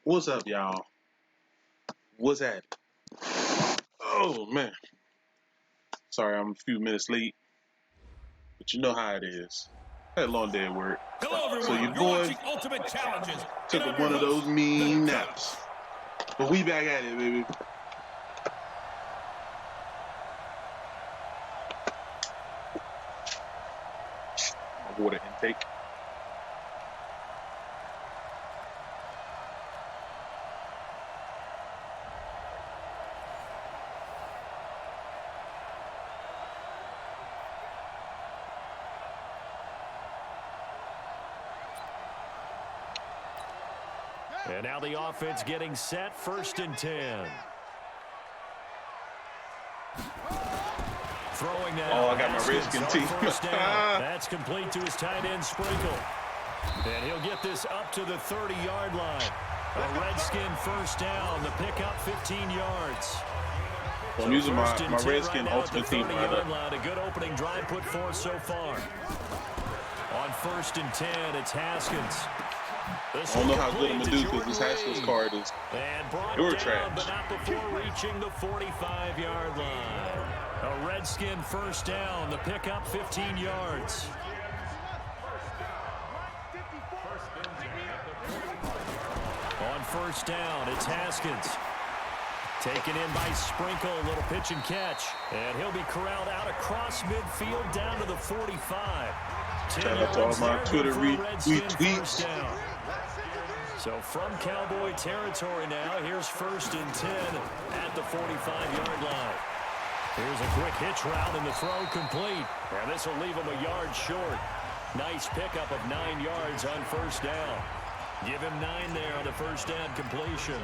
What's up, y'all? What's happening? Oh man, sorry I'm a few minutes late, but you know how it is. I had a long day at work, Hello, everyone. so your You're boy watching Ultimate Challenges. took And I'm one your of those host, mean the naps. But we back at it, baby. My water intake. And now the offense getting set, 1st and 10. Throwing that. Oh, I got my Redskin team. That's complete to his tight end, Sprinkle. And he'll get this up to the 30-yard line. A Redskin 1st down. The pickup 15 yards. I'm using my Redskin ultimate team. A good opening drive put forth so far. On 1st and 10, it's Haskins. I don't know how good I'm going to do because this Haskins card is pure trash. But not before reaching the 45-yard line. A Redskin 1st down. The pickup 15 yards. On 1st down, it's Haskins. Taken in by Sprinkle, a little pitch and catch. And he'll be corralled out across midfield down to the 45. Shout out to all my Twitter retweets. So from Cowboy territory now, here's 1st and 10 at the 45-yard line. Here's a quick hitch route and the throw complete. And this will leave him a yard short. Nice pickup of 9 yards on 1st down. Give him 9 there on the 1st down completion.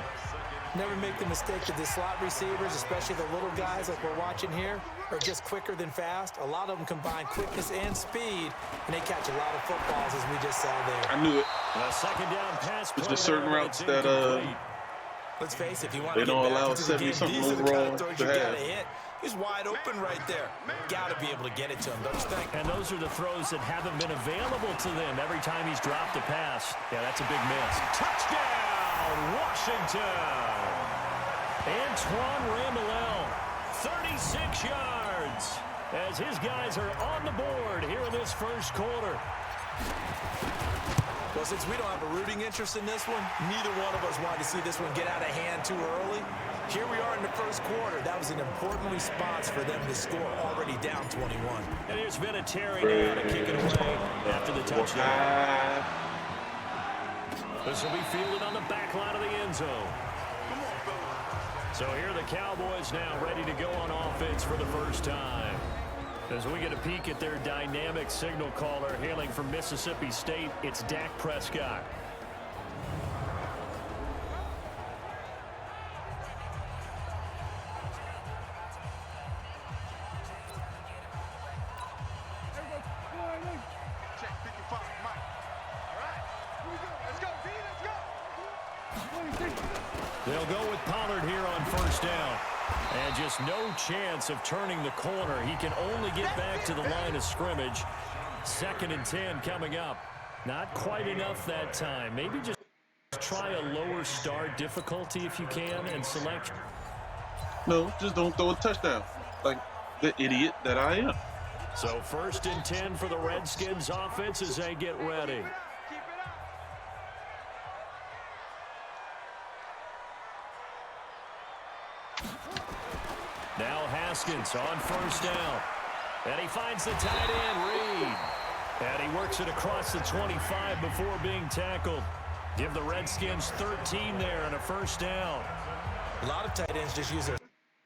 Never make the mistake that the slot receivers, especially the little guys like we're watching here, are just quicker than fast. A lot of them combine quickness and speed, and they catch a lot of footballs, as we just saw there. I knew it. A 2nd down pass. There's just certain routes that let's face it, if you want they don't allow 70-something overall to have. He's wide open right there. Got to be able to get it to him, don't you think? And those are the throws that haven't been available to them every time he's dropped a pass. Yeah, that's a big miss. Touchdown, Washington. Antoine Randall, 36 yards, as his guys are on the board here in this 1st quarter. Well, since we don't have a rooting interest in this one, neither one of us wanted to see this one get out of hand too early. Here we are in the 1st quarter. That was an important response for them to score already down 21. And here's Vinatieri now to kick it away after the touchdown. This will be fielded on the back line of the end zone. So here are the Cowboys now ready to go on offense for the 1st time. As we get a peek at their dynamic signal caller hailing from Mississippi State, it's Dak Prescott. They'll go with Pollard here on 1st down. And just no chance of turning the corner. He can only get back to the line of scrimmage. 2nd and 10 coming up. Not quite enough that time. Maybe just try a lower start difficulty if you can and select. No, just don't throw a touchdown like the idiot that I am. So 1st and 10 for the Redskins offense as they get ready. Now Haskins on 1st down. And he finds the tight end, Reed. And he works it across the 25 before being tackled. Give the Redskins 13 there and a 1st down. A lot of tight ends just use their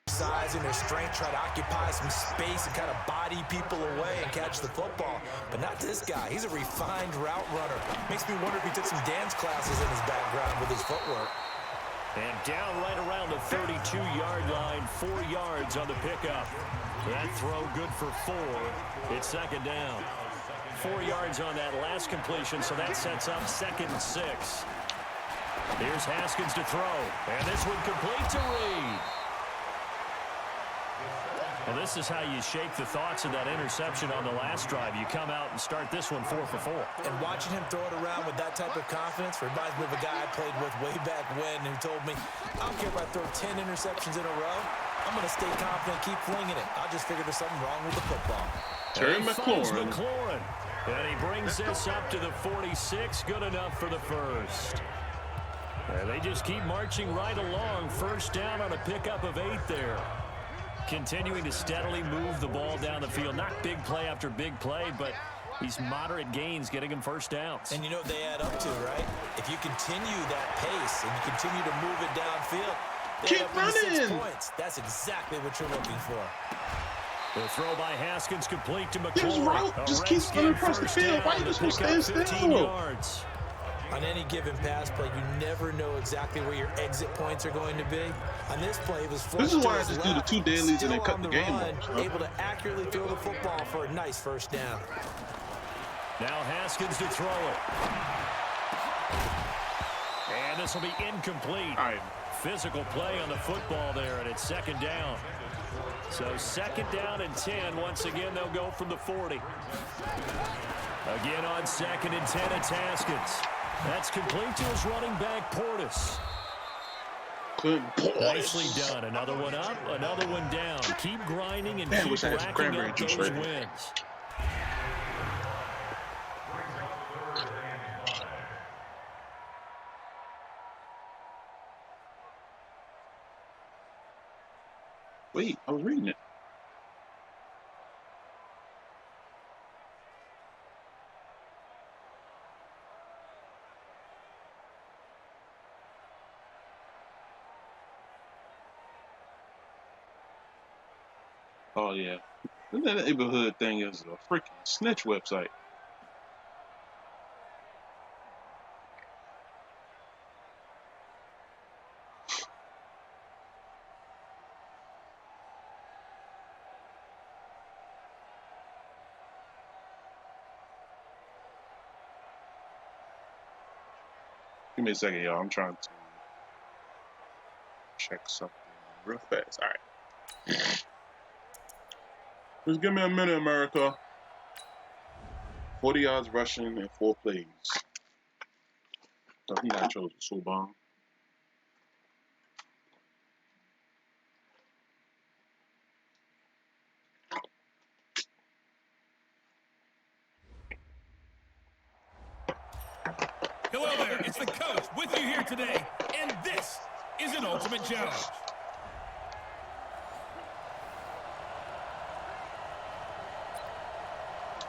size and their strength, try to occupy some space and kind of body people away and catch the football. But not this guy. He's a refined route runner. Makes me wonder if he took some dance classes in his background with his footwork. And down right around the 32-yard line, 4 yards on the pickup. That throw good for 4. It's second down. 4 yards on that last completion, so that sets up 2nd and 6. Here's Haskins to throw, and this one complete to Reed. Well, this is how you shake the thoughts of that interception on the last drive. You come out and start this one 4 for 4. And watching him throw it around with that type of confidence reminds me of a guy I played with way back when who told me, I don't care if I throw 10 interceptions in a row. I'm going to stay confident, keep flinging it. I'll just figure there's something wrong with the football. Terry McLaurin. And he brings this up to the 46. Good enough for the first. And they just keep marching right along. First down on a pickup of 8 there. Continuing to steadily move the ball down the field. Not big play after big play, but these moderate gains getting him first downs. And you know what they add up to, right? If you continue that pace and you continue to move it downfield, keep running. 6 points. That's exactly what you're looking for. The throw by Haskins complete to McLaurin. His route just keeps running across the field. Why are you just going to stand still? Yards. On any given pass play, you never know exactly where your exit points are going to be. On this play, it was this is why I just do the 2 dailies and then cut the game off. Able to accurately throw the football for a nice first down. Now Haskins to throw it. And this will be incomplete. All right. Physical play on the football there, and it's 2nd down. So 2nd down and 10. Once again, they'll go from the 40. Again on 2nd and 10, it's Haskins. That's complete to his running back, Portis. Nicely done. Another one up, another one down. Keep grinding and keep racking up those wins. Wait, I was reading it. Oh, yeah. That neighborhood thing is a freaking snitch website. Give me a second, y'all. I'm trying to check something real fast. All right. Just give me a minute, America. 40 yards rushing and 4 plays. So he got chosen so bomb. Hello there, it's the coach with you here today, and this is an Ultimate Challenge.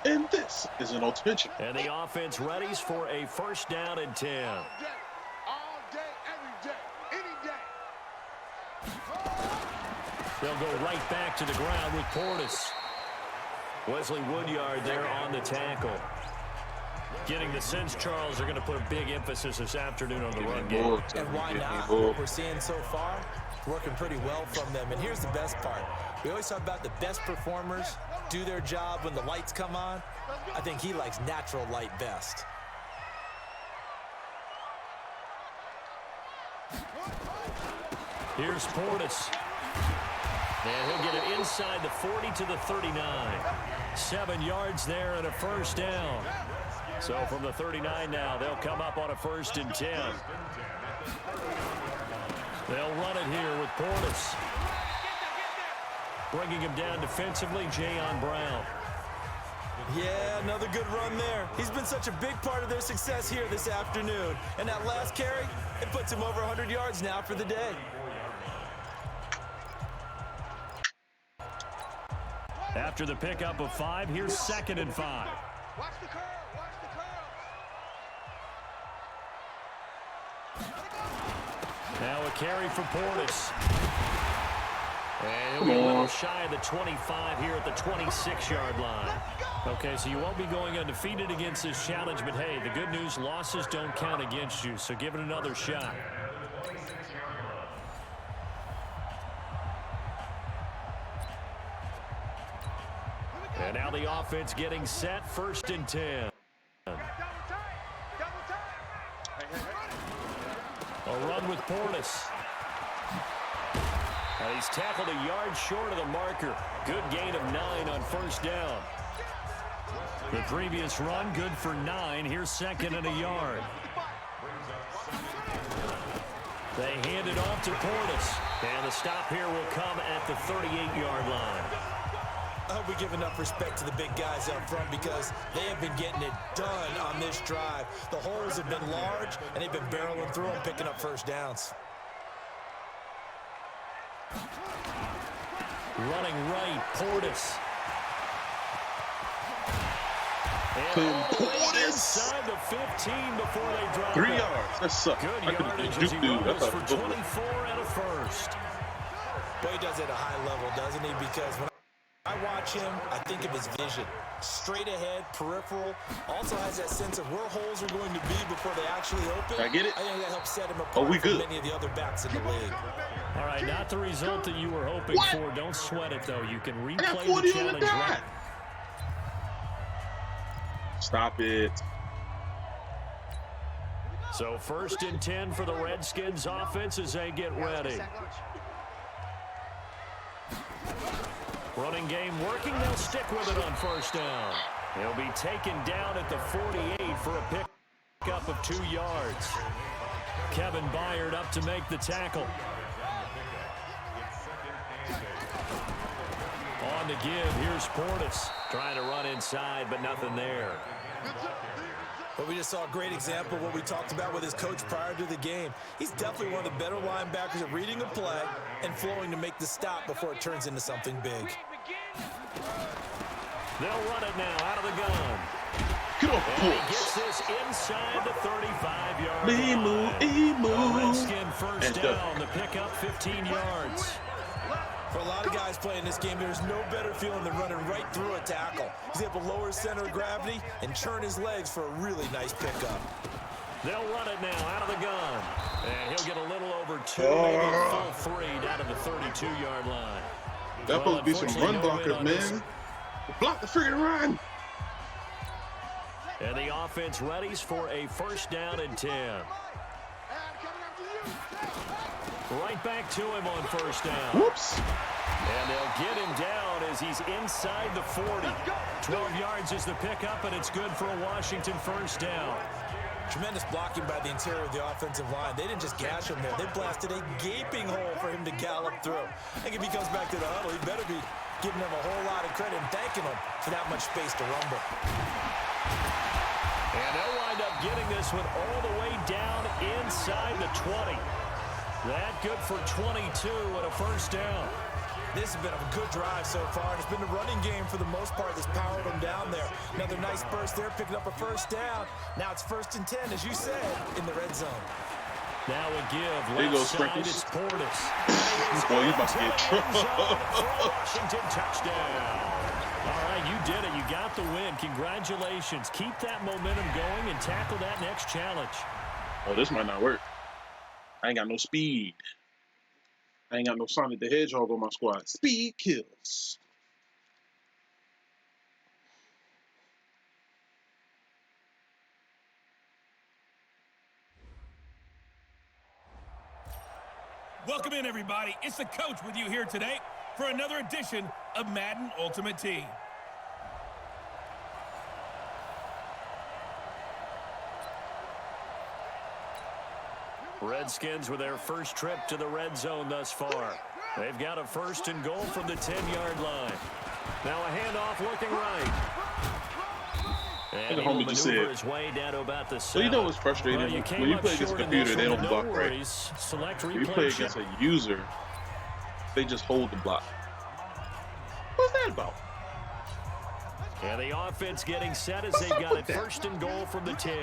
And this is an ultimate challenge. And the offense readies for a first down and 10. All day, every day, any day. They'll go right back to the ground with Portis. Wesley Woodyard there on the tackle. Getting the sense, Charles, are going to put a big emphasis this afternoon on the run game. And why not? What we're seeing so far, working pretty well from them. And here's the best part. We always talk about the best performers do their job when the lights come on. I think he likes natural light best. Here's Portis. And he'll get it inside the 40 to the 39. 7 yards there and a first down. So from the 39 now, they'll come up on a 1st and 10. They'll run it here with Portis. Bringing him down defensively, Jayon Brown. Yeah, another good run there. He's been such a big part of their success here this afternoon. And that last carry, it puts him over 100 yards now for the day. After the pickup of 5, here's 2nd and 5. Watch the curl, watch the curl. Now a carry for Portis. And he'll be a little shy of the 25 here at the 26-yard line. Okay, so you won't be going undefeated against this challenge, but hey, the good news, losses don't count against you, so give it another shot. And now the offense getting set, 1st and 10. A run with Portis. And he's tackled a yard short of the marker. Good gain of 9 on 1st down. The previous run, good for 9. Here's 2nd and a yard. They hand it off to Portis. And the stop here will come at the 38-yard line. I hope we give enough respect to the big guys up front because they have been getting it done on this drive. The holes have been large, and they've been barreling through them, picking up 1st downs. Running right, Portis. Portis inside the 15 before they drop 3 it. yards. That sucked. Good I could have yardage been as he Duke dude. runs That's for a 24 and a 1st. But he does it at a high level, doesn't he? Because when I watch him, I think of his vision. Straight ahead, peripheral. Also has that sense of where holes are going to be before they actually open. I get it. I think that helps set him apart we from good. many of the other backs in the league. All right, not the result that you were hoping for. Don't sweat it, though. You can I got replay 40 the on the challenge. dot. Right. Stop it. So 1st and 10 for the Redskins offense as they get ready. Running game working. They'll stick with it on 1st down. He'll be taken down at the 48 for a pickup of 2 yards. Kevin Byard up to make the tackle. On the give, here's Portis. Trying to run inside, but nothing there. But we just saw a great example of what we talked about with his coach prior to the game. He's definitely one of the better linebackers at reading a play and flowing to make the stop before it turns into something big. They'll run it now out of the gun. Get off And he Portis. gets this inside the 35-yard Emu, line. emu. Redskin 1st down. The pickup 15 yards. For a lot of guys playing this game, there's no better feeling than running right through a tackle. He's able to lower his center of gravity and churn his legs for a really nice pickup. They'll run it now out of the gun. And he'll get a little over 2, maybe full 3 down to the 32-yard line. That's supposed to be some run blockers, this. man. Block the freaking run. And the offense readies for a 1st down and 10. Right back to him on 1st down. Whoops. And they'll get him down as he's inside the 40. 12 yards is the pickup, and it's good for a Washington 1st down. Tremendous blocking by the interior of the offensive line. They didn't just gash him there. They blasted a gaping hole for him to gallop through. I think if he comes back to the huddle, he better be giving them a whole lot of credit and thanking them for that much space to rumble. And they'll wind up getting this one all the way down inside the 20. That good for 22 and a 1st down. This has been a good drive so far, and it's been the running game for the most part that's powered them down there. Another nice burst there, picking up a 1st down. Now it's 1st and 10, as you said, in the red zone. Now a give. There you go, Left side, Sprinkles. it's Portis. Boy, you about to get Washington touchdown. All right, you did it. You got the win. Congratulations. Keep that momentum going and tackle that next challenge. Oh, this might not work. I ain't got no speed. I ain't got no Sonic the Hedgehog on my squad. Speed kills. Welcome in, everybody. It's the coach with you here today for another edition of Madden Ultimate Team. Redskins with their first trip to the red zone thus far. They've got a 1st and goal from the 10-yard line. Now a handoff looking right. And the he'll homie just maneuver said. his way down to about the 7. So you know what's frustrating? Well, When you play against a computer, they don't block right. worries. Select When you replay play check. against a user, they just hold the block. What's that about? And the offense getting set as they've got it 1st and goal from the 10.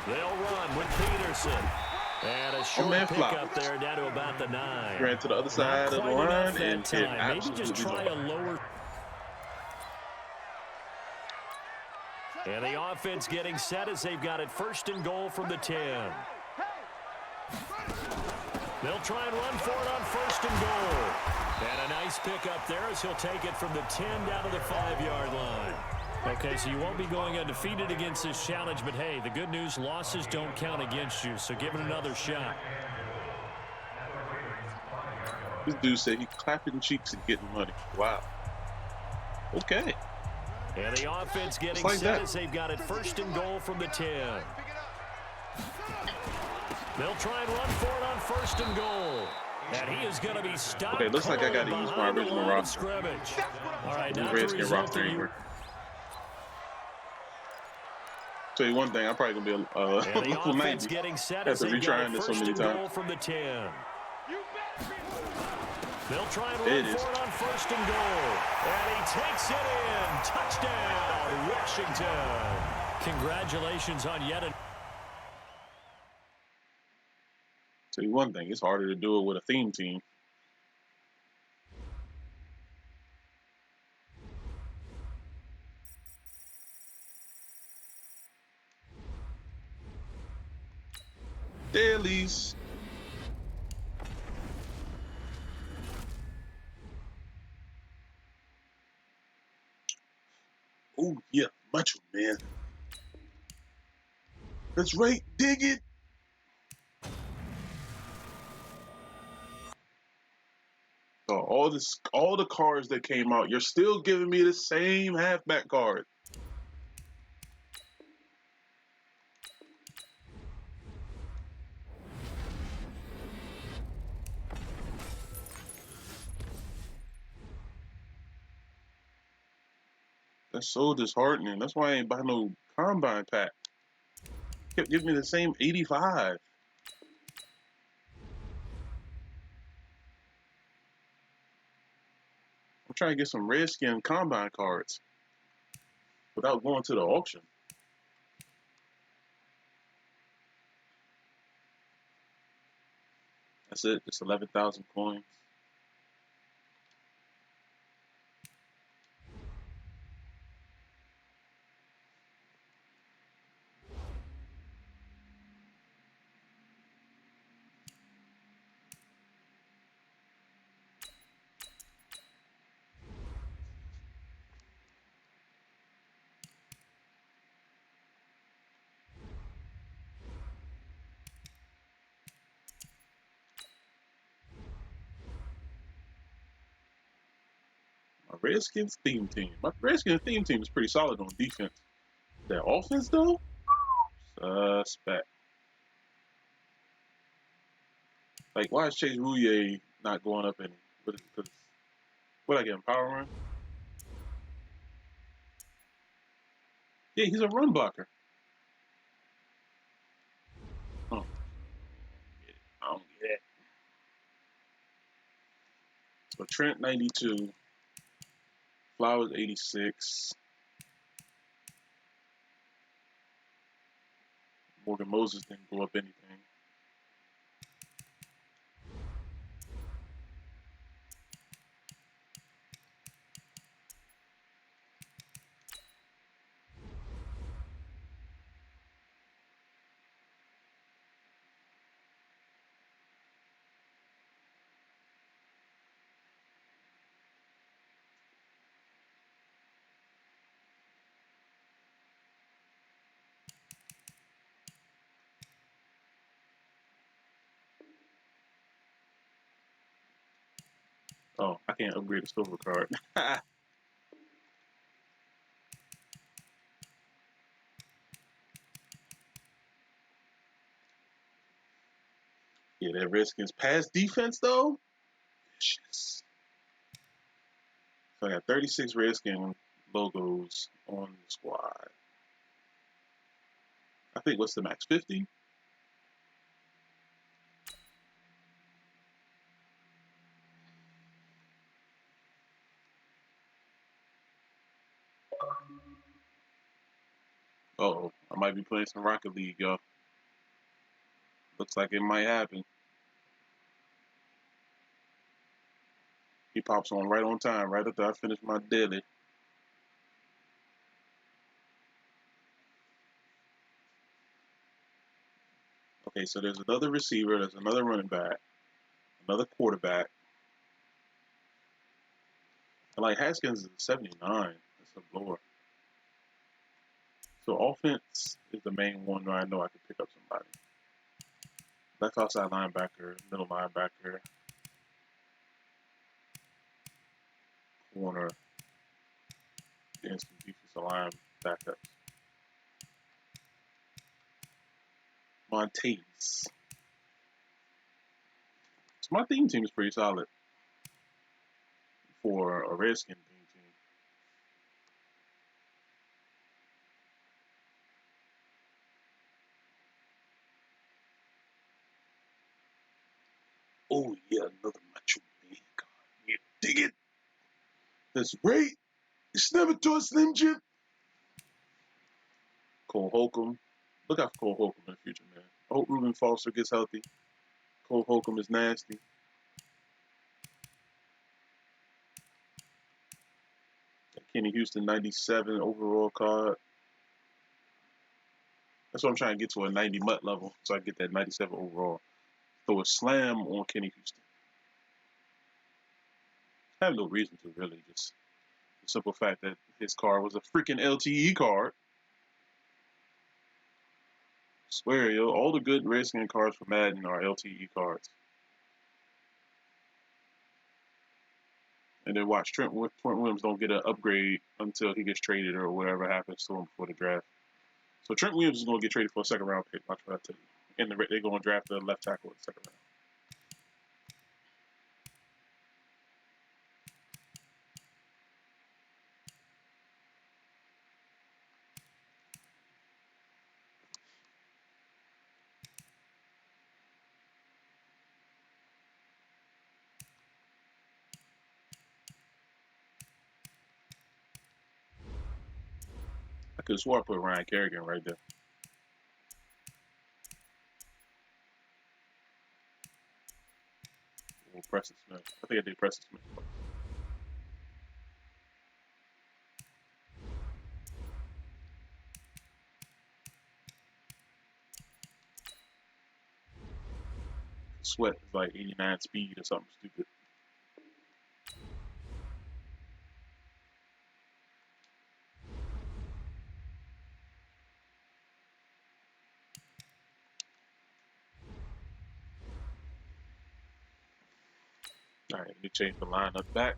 They'll run with Peterson. And a short man, pickup there down to about the 9. Ran to the other Not side of the quite line enough and that hit time. Maybe just try absolutely a lower. And the offense getting set as they've got it 1st and goal from the 10. They'll try and run for it on 1st and goal. And a nice pickup there as he'll take it from the 10 down to the 5-yard line. Okay, so you won't be going undefeated against this challenge, but hey, the good news, losses don't count against you, so give it another shot. This dude said he clapping cheeks and getting money. Wow. Okay. And the offense getting like set that. as they've got it 1st and goal from the 10. They'll try and run for it on 1st and goal. And he is going to be stopped. Okay, looks like I got to use my original roster. Scrimmage. All right, The now Redskin roster ain't working. Tell you one thing, I'm probably gonna be and the offense 90. getting set After as they've got retrying it this so 1st many and goal times. from the 10. They'll try and There run it is. for it on 1st and goal. And he takes it in. Touchdown, Washington. Congratulations on yet another. Tell you one thing, it's harder to do it with a theme team. Dailies. Oh yeah, Macho Man. That's right, dig it. So all the cards that came out, you're still giving me the same halfback card. That's so disheartening. That's why I ain't buy no combine pack. Kept giving me the same 85. I'm trying to get some Redskin combine cards without going to the auction. That's it. Just 11,000 coins. My Redskins theme team. My Redskins theme team is pretty solid on defense. Their offense, though? Suspect. Like, why is Chase Rouillet not going up any? What I get him, power run? Yeah, he's a run blocker. Oh, I don't get it. So Trent 92, Flowers 86, Morgan Moses didn't go up anything. Oh, I can't upgrade the silver card. Yeah, that Redskins pass defense though. Vicious. So I got 36 Redskin logos on the squad. I think what's the max? 50? Oh, I might be playing some Rocket League, y'all. Looks like it might happen. He pops on right on time, right after I finish my daily. Okay, so there's another receiver, there's another running back, another quarterback. And like Haskins is a 79. That's a blower. So offense is the main one where I know I can pick up somebody. Left outside linebacker, middle linebacker, corner, and some defensive line backups. Montez. So my theme team is pretty solid for a Redskin theme team. Oh yeah, another Macho Man card. You dig it? That's great. It's never to a Slim Jim. Cole Holcomb. Look out for Cole Holcomb in the future, man. I hope Reuben Foster gets healthy. Cole Holcomb is nasty. Kenny Houston 97 overall card. That's what I'm trying to get to a 90 mutt level so I get that 97 overall. Throw a slam on Kenny Houston. I have no reason to really, just the simple fact that his card was a freaking LTE card. I swear, yo, all the good Redskin cards for Madden are LTE cards. And then watch, Trent Williams don't get an upgrade until he gets traded or whatever happens to him before the draft. So Trent Williams is going to get traded for a second round pick. Watch what I tell you. And they're going to draft the left tackle in the second round. I could have swore I put Ryan Kerrigan right there. Or Preston Smith. I think I did Preston Smith. Sweat is like 89 speed or something stupid. All right, let me change the lineup back.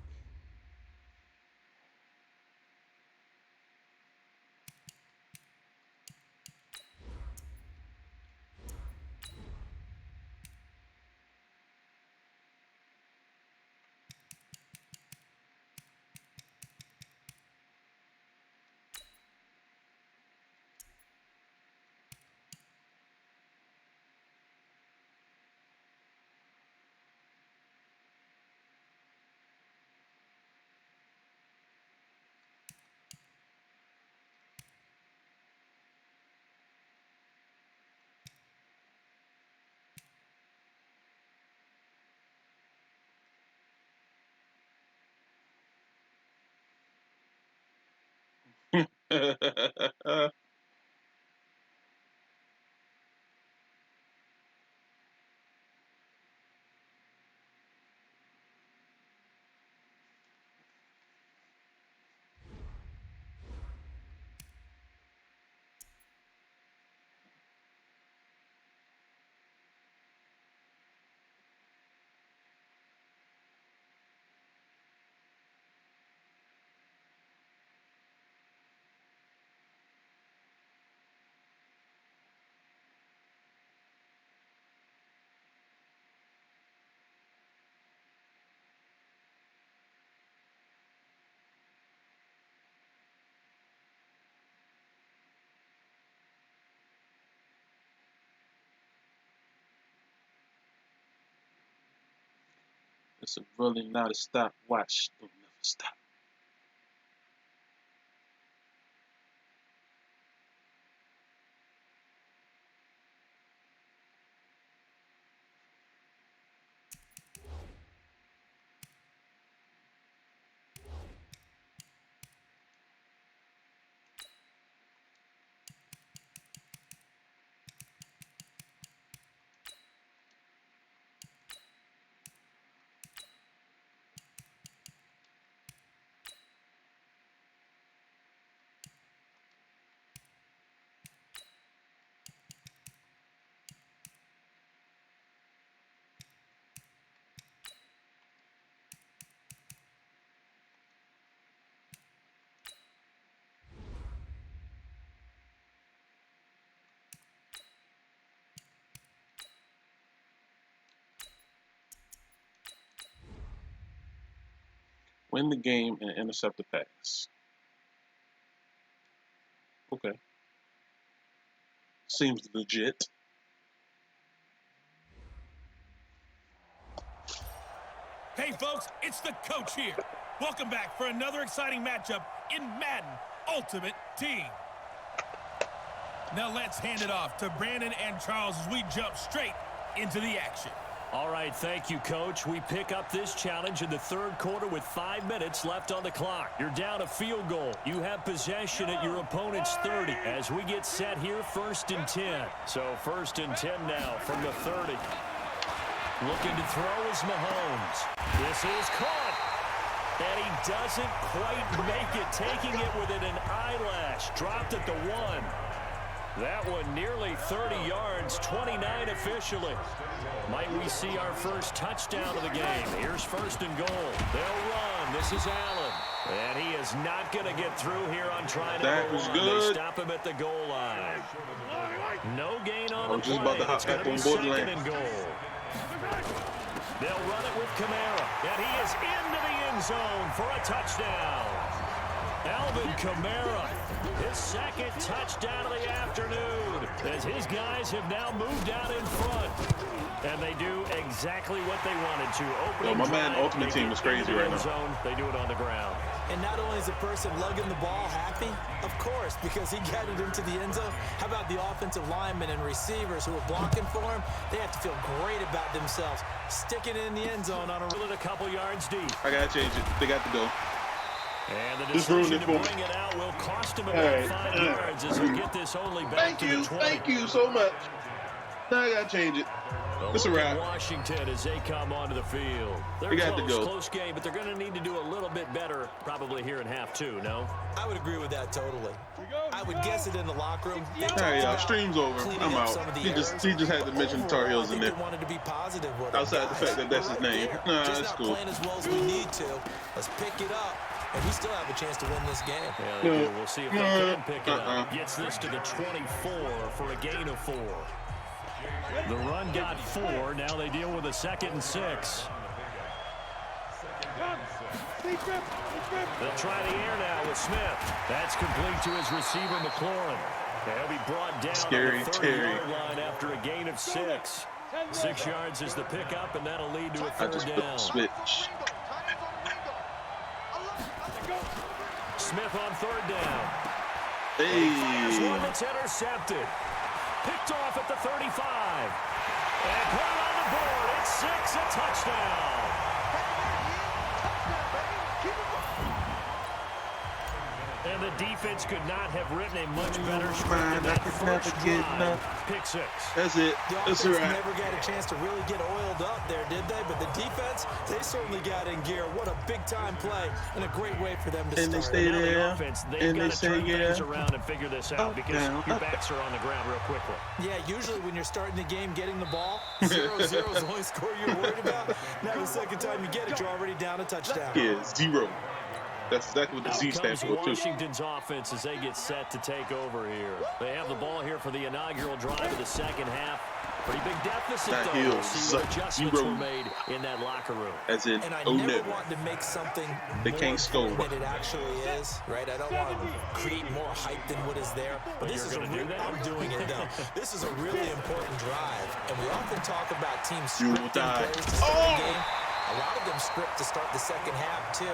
It's a really not a stopwatch. Don't never stop. Win the game and intercept the pass. Okay. Seems legit. Hey folks, it's the coach here. Welcome back for another exciting matchup in Madden Ultimate Team. Now let's hand it off to Brandon and Charles as we jump straight into the action. All right, thank you, Coach. We pick up this challenge in the third quarter with 5 minutes left on the clock. You're down a field goal. You have possession at your opponent's 30 as we get set here 1st and 10. So 1st and 10 now from the 30. Looking to throw is Mahomes. This is caught. And he doesn't quite make it, taking it within an eyelash. Dropped at the 1. That one nearly 30 yards, 29 officially. Might we see our first touchdown of the game? Here's 1st and goal. They'll run. This is Allen. And he is not going to get through here on try number 1. They stop him at the goal line. No gain on the play. About to hop back on 2nd and goal. They'll run it with Kamara. And he is into the end zone for a touchdown. Alvin Kamara, his 2nd touchdown of the afternoon, as his guys have now moved out in front. And they do exactly what they wanted to. Yo, my man Ultimate Team is crazy right now. Zone, they do it on the ground. And not only is the person lugging the ball happy, of course, because he got it into the end zone. How about the offensive linemen and receivers who are blocking for him? They have to feel great about themselves, sticking it in the end zone on a couple yards deep. I got to change it. They got to go. And the decision to bring it out will cost him about 5 yards as he'll get this only back to the 20. Thank you so much. Now I got to change it. It's a wrap. Washington as they come onto the field. They're close game, but they're going to need to do a little bit better probably here in half 2, no? I would agree with that totally. I would guess it in the locker room. Hey, stream's over. I'm out. He just had to mention the Tar Heels in there. Wanted to be positive with outside the fact that that's his name. Nah, just it's not cool. Playing as well as we need to. Let's pick it up. And we still have a chance to win this game. Yeah, they do. We'll see if they can pick it up. Gets this to the 24 for a gain of 4. The run got 4. Now they deal with a 2nd and 6. They'll try the air now with Smith. That's complete to his receiver, McLaurin. He'll be brought down on the 30-yard line after a gain of 6. 6 yards is the pickup, and that'll lead to a 3rd down. Switch. Smith on 3rd down. Hey. One that's intercepted. Picked off at the 35. And put it on the board. It's 6, a touchdown. And the defense could not have written a much better script than that first drive. Pick 6. That's it. That's right. Never got a chance to really get oiled up there, did they? But the defense, they certainly got in gear. What a big-time play and a great way for them to start. They stay there. The offense, they've got to turn things around and figure this out because your backs are on the ground real quickly. Yeah, usually when you're starting the game, getting the ball, 0-0 is the only score you're worried about. Now the second time you get it, you're already down a touchdown. Yeah, 0. That's exactly what the Z stands for, too. Washington's offense as they get set to take over here. They have the ball here for the inaugural drive of the second half. Pretty big deficit, though. We'll see what adjustments were made in that locker room. As in, and I never want to make something they can't score than it actually is, right? I don't want to create more hype than what is there. But this is I'm doing it, though. This is a really important drive. And we often talk about teams scripting plays to start the game. A lot of them script to start the second half, too.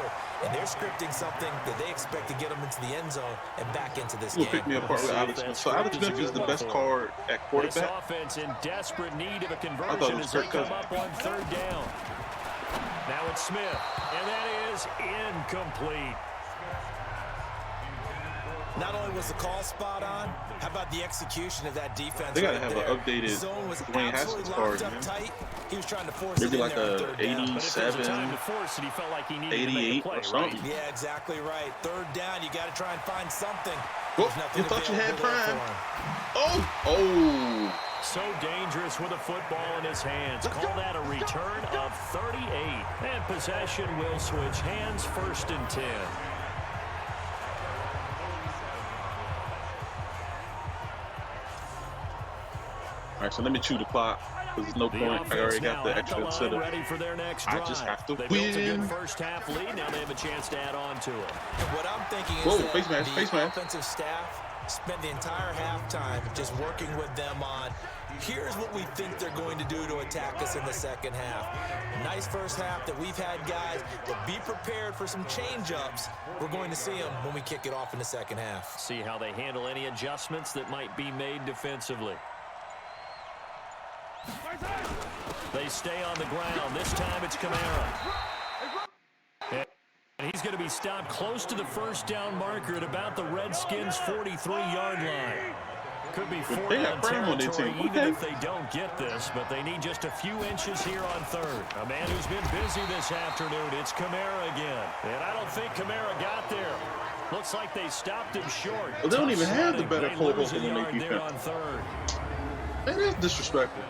And they're scripting something that they expect to get them into the end zone and back into this game. Pick me apart with Alex Smith. So Alex Smith is the best card at quarterback. This offense in desperate need of a conversion as they come up on 3rd down. Now it's Smith, and that is incomplete. Not only was the call spot on, how about the execution of that defense? They gotta have an updated Dwayne Haskins card, man. He was trying to force maybe it like a 87, to force it, he felt like he needed 88 to make a play, or something. Right? Yeah, exactly right. 3rd down, you got to try and find something. Oh, you thought you had prime. Oh. So dangerous with a football in his hands. Call that a return of 38. And possession will switch hands, 1st and 10. All right, so let me chew the clock. There's no The point. I offense already got now the at extra the line, incentive. ready for their next I drive. just have to They built a good win. first half lead. Now they have a chance to add on to it. And what I'm thinking is Whoa, that face mask, the face mask. offensive staff spent the entire halftime just working with them on, here's what we think they're going to do to attack us in the second half. Nice first half that we've had, guys, but be prepared for some change-ups. We're going to see them when we kick it off in the second half. See how they handle any adjustments that might be made defensively. They stay on the ground. This time it's Kamara. And he's going to be stopped close to the first down marker at about the Redskins' 43-yard line. Could be fourth down territory even if they don't get this, but they need just a few inches here on third. A man who's been busy this afternoon, it's Kamara again. And I don't think Kamara got there. Looks like they stopped him short. Well, they don't even have the better They Cole lose a Holcomb when they yard there on defense. third. That is disrespectful.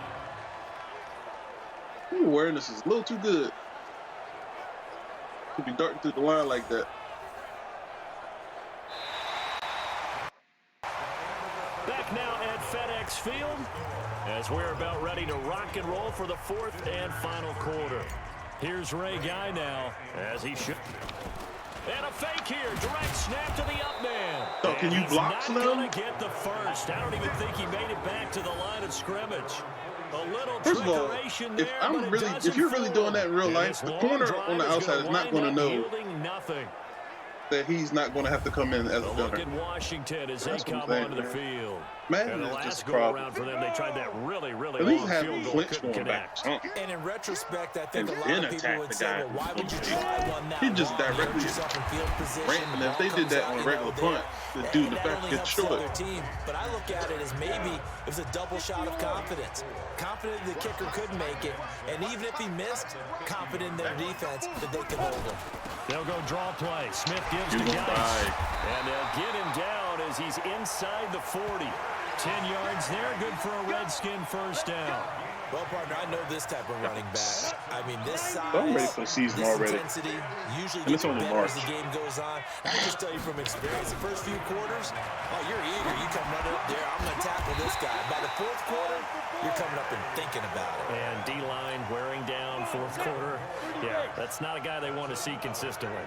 Your awareness is a little too good to be darting through the line like that. Back now at FedEx Field as we're about ready to rock and roll for the fourth and final quarter. Here's Ray Guy now as he should. And a fake here. Direct snap to the up man. Oh, can you block Slim? Slim? Not going to get the first. I don't even think he made it back to the line of scrimmage. A little First of all, trickeration if there, I'm but it really, doesn't if you're really doing that in real And life, this the long corner drive on the outside is not going to wind up know yielding nothing. that he's not going to have to come in as a A look gunner. at Washington as That's they what I'm come saying, onto the man. field. Man, And the it's last just a go problem. around for them, they tried that really At least long have field him goal, flinch couldn't going back. connect. Something. And in retrospect, I think And a lot then of people attack would the say, guy well, why would you who's try one that He just long? You directly put yourself in field position, ran, and if ball they did comes that out, on a you know, regular there. punt, the dude in the And back that only gets helps the short. other team. But I look at it as maybe it was a double shot of confidence. Confident the kicker could make it, and even if he missed, confident in their defense that they could hold him. They'll go draw play. Smith gives You to gonna Geis. die. And they'll get him down as he's inside the 40. 10 yards there, good for a Redskin first down. Well, partner, I know this type of running back. I mean, this size, I'm ready for the season this already. intensity usually And it's gets only better as March. the game goes on. I can just tell you from experience, the first few quarters, oh, you're eager. You come running up there, I'm going to tackle this guy. By the fourth quarter, you're coming up and thinking about it. And D-line wearing down fourth quarter. Yeah, that's not a guy they want to see consistently.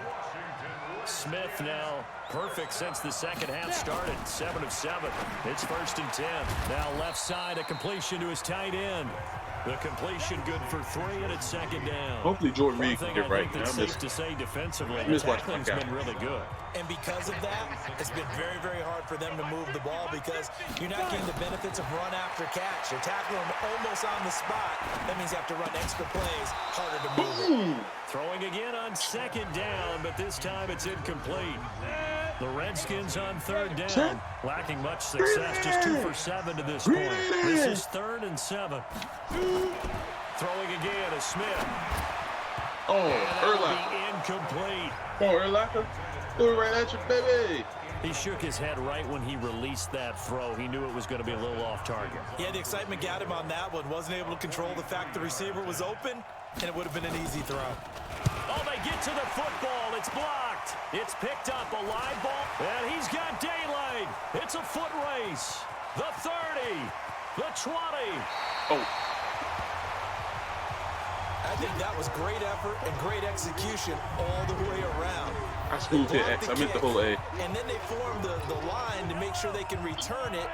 Smith now perfect since the second half started. 7 of 7. It's 1st and 10. Now left side, a completion to his tight end. The completion good for 3, and it's 2nd down. Hopefully Jordan One Reed can thing get I right. think Man, that's I safe to say defensively, the miss watching tackling's my guy. been really good. And because of that, it's been very, very hard for them to move the ball because you're not getting the benefits of run after catch. You're tackling them almost on the spot. That means you have to run extra plays, harder to move it. Throwing again on 2nd down, but this time it's incomplete. The Redskins on 3rd down, lacking much success, just 2 for 7 to this point. This is 3rd and 7. Throwing again is Smith. Oh, That'll Urlacher. be incomplete. Come on, Urlacher. Threw it right at you, baby. He shook his head right when he released that throw. He knew it was going to be a little off target. Yeah, the excitement got him on that one. Wasn't able to control the fact the receiver was open, and it would have been an easy throw. Oh, they get to the football. It's blocked. It's picked up, a live ball, and he's got daylight. It's a foot race. The 30, the 20. Oh, I think that was great effort and great execution all the way around. I smoothed it X. I meant the whole A. And then they formed the line to make sure they can return it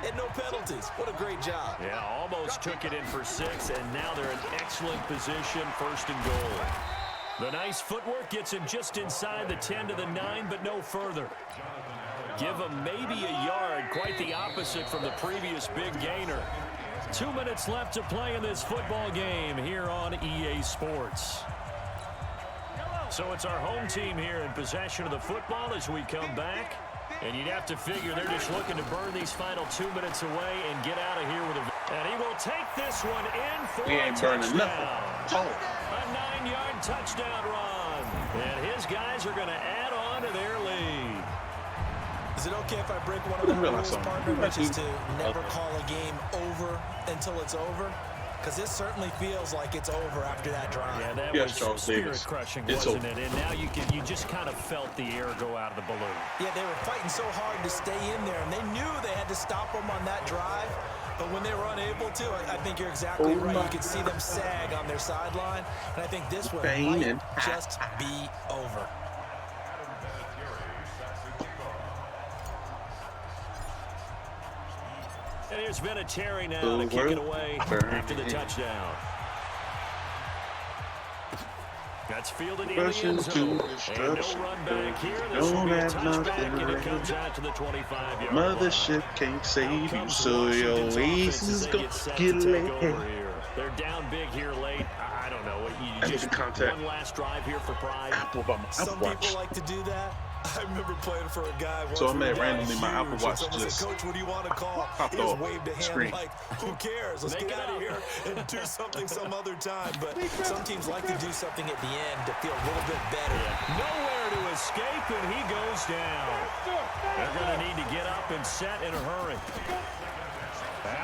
and no penalties. What a great job. Yeah, almost took it in for 6, and now they're in excellent position, 1st and goal. The nice footwork gets him just inside the 10 to the 9, but no further. Give him maybe a yard, quite the opposite from the previous big gainer. 2 minutes left to play in this football game here on EA Sports. So it's our home team here in possession of the football as we come back. And you'd have to figure they're just looking to burn these final 2 minutes away and get out of here with a... And he will take this one in for We a ain't burning touchdown. nothing. A 9-yard touchdown run. And his guys are going to add on to their lead. Is it okay if I break one of the realize rules, something. partner, which is to never Okay. call a game over until it's over? Because this certainly feels like it's over after that drive. Yeah, that Yes, was Charles Davis. spirit-crushing, It's wasn't over. it? And now you just kind of felt the air go out of the balloon. Yeah, they were fighting so hard to stay in there, and they knew they had to stop them on that drive. But when they were unable to, I think you're exactly right. You can see them sag on their sideline, and I think this one might just be over. And here's Vinatieri now to kick it away after the touchdown. That's fielded in the end zone. And no run back here. This will be a touchback, and it comes out to the 25-yard line. Mothership can't save you, so your ace is going to get late. They're down big here late. I don't know. You just one last drive here for pride. Some people like to do that. I remember playing for a guy once. So I made randomly my Apple Watch just said, Coach, what do you want to call? He just waved a hand like, who cares? Let's get out of here and do something some other time. But some teams like to do something at the end to feel a little bit better. Nowhere to escape, and he goes down. They're going to need to get up and set in a hurry.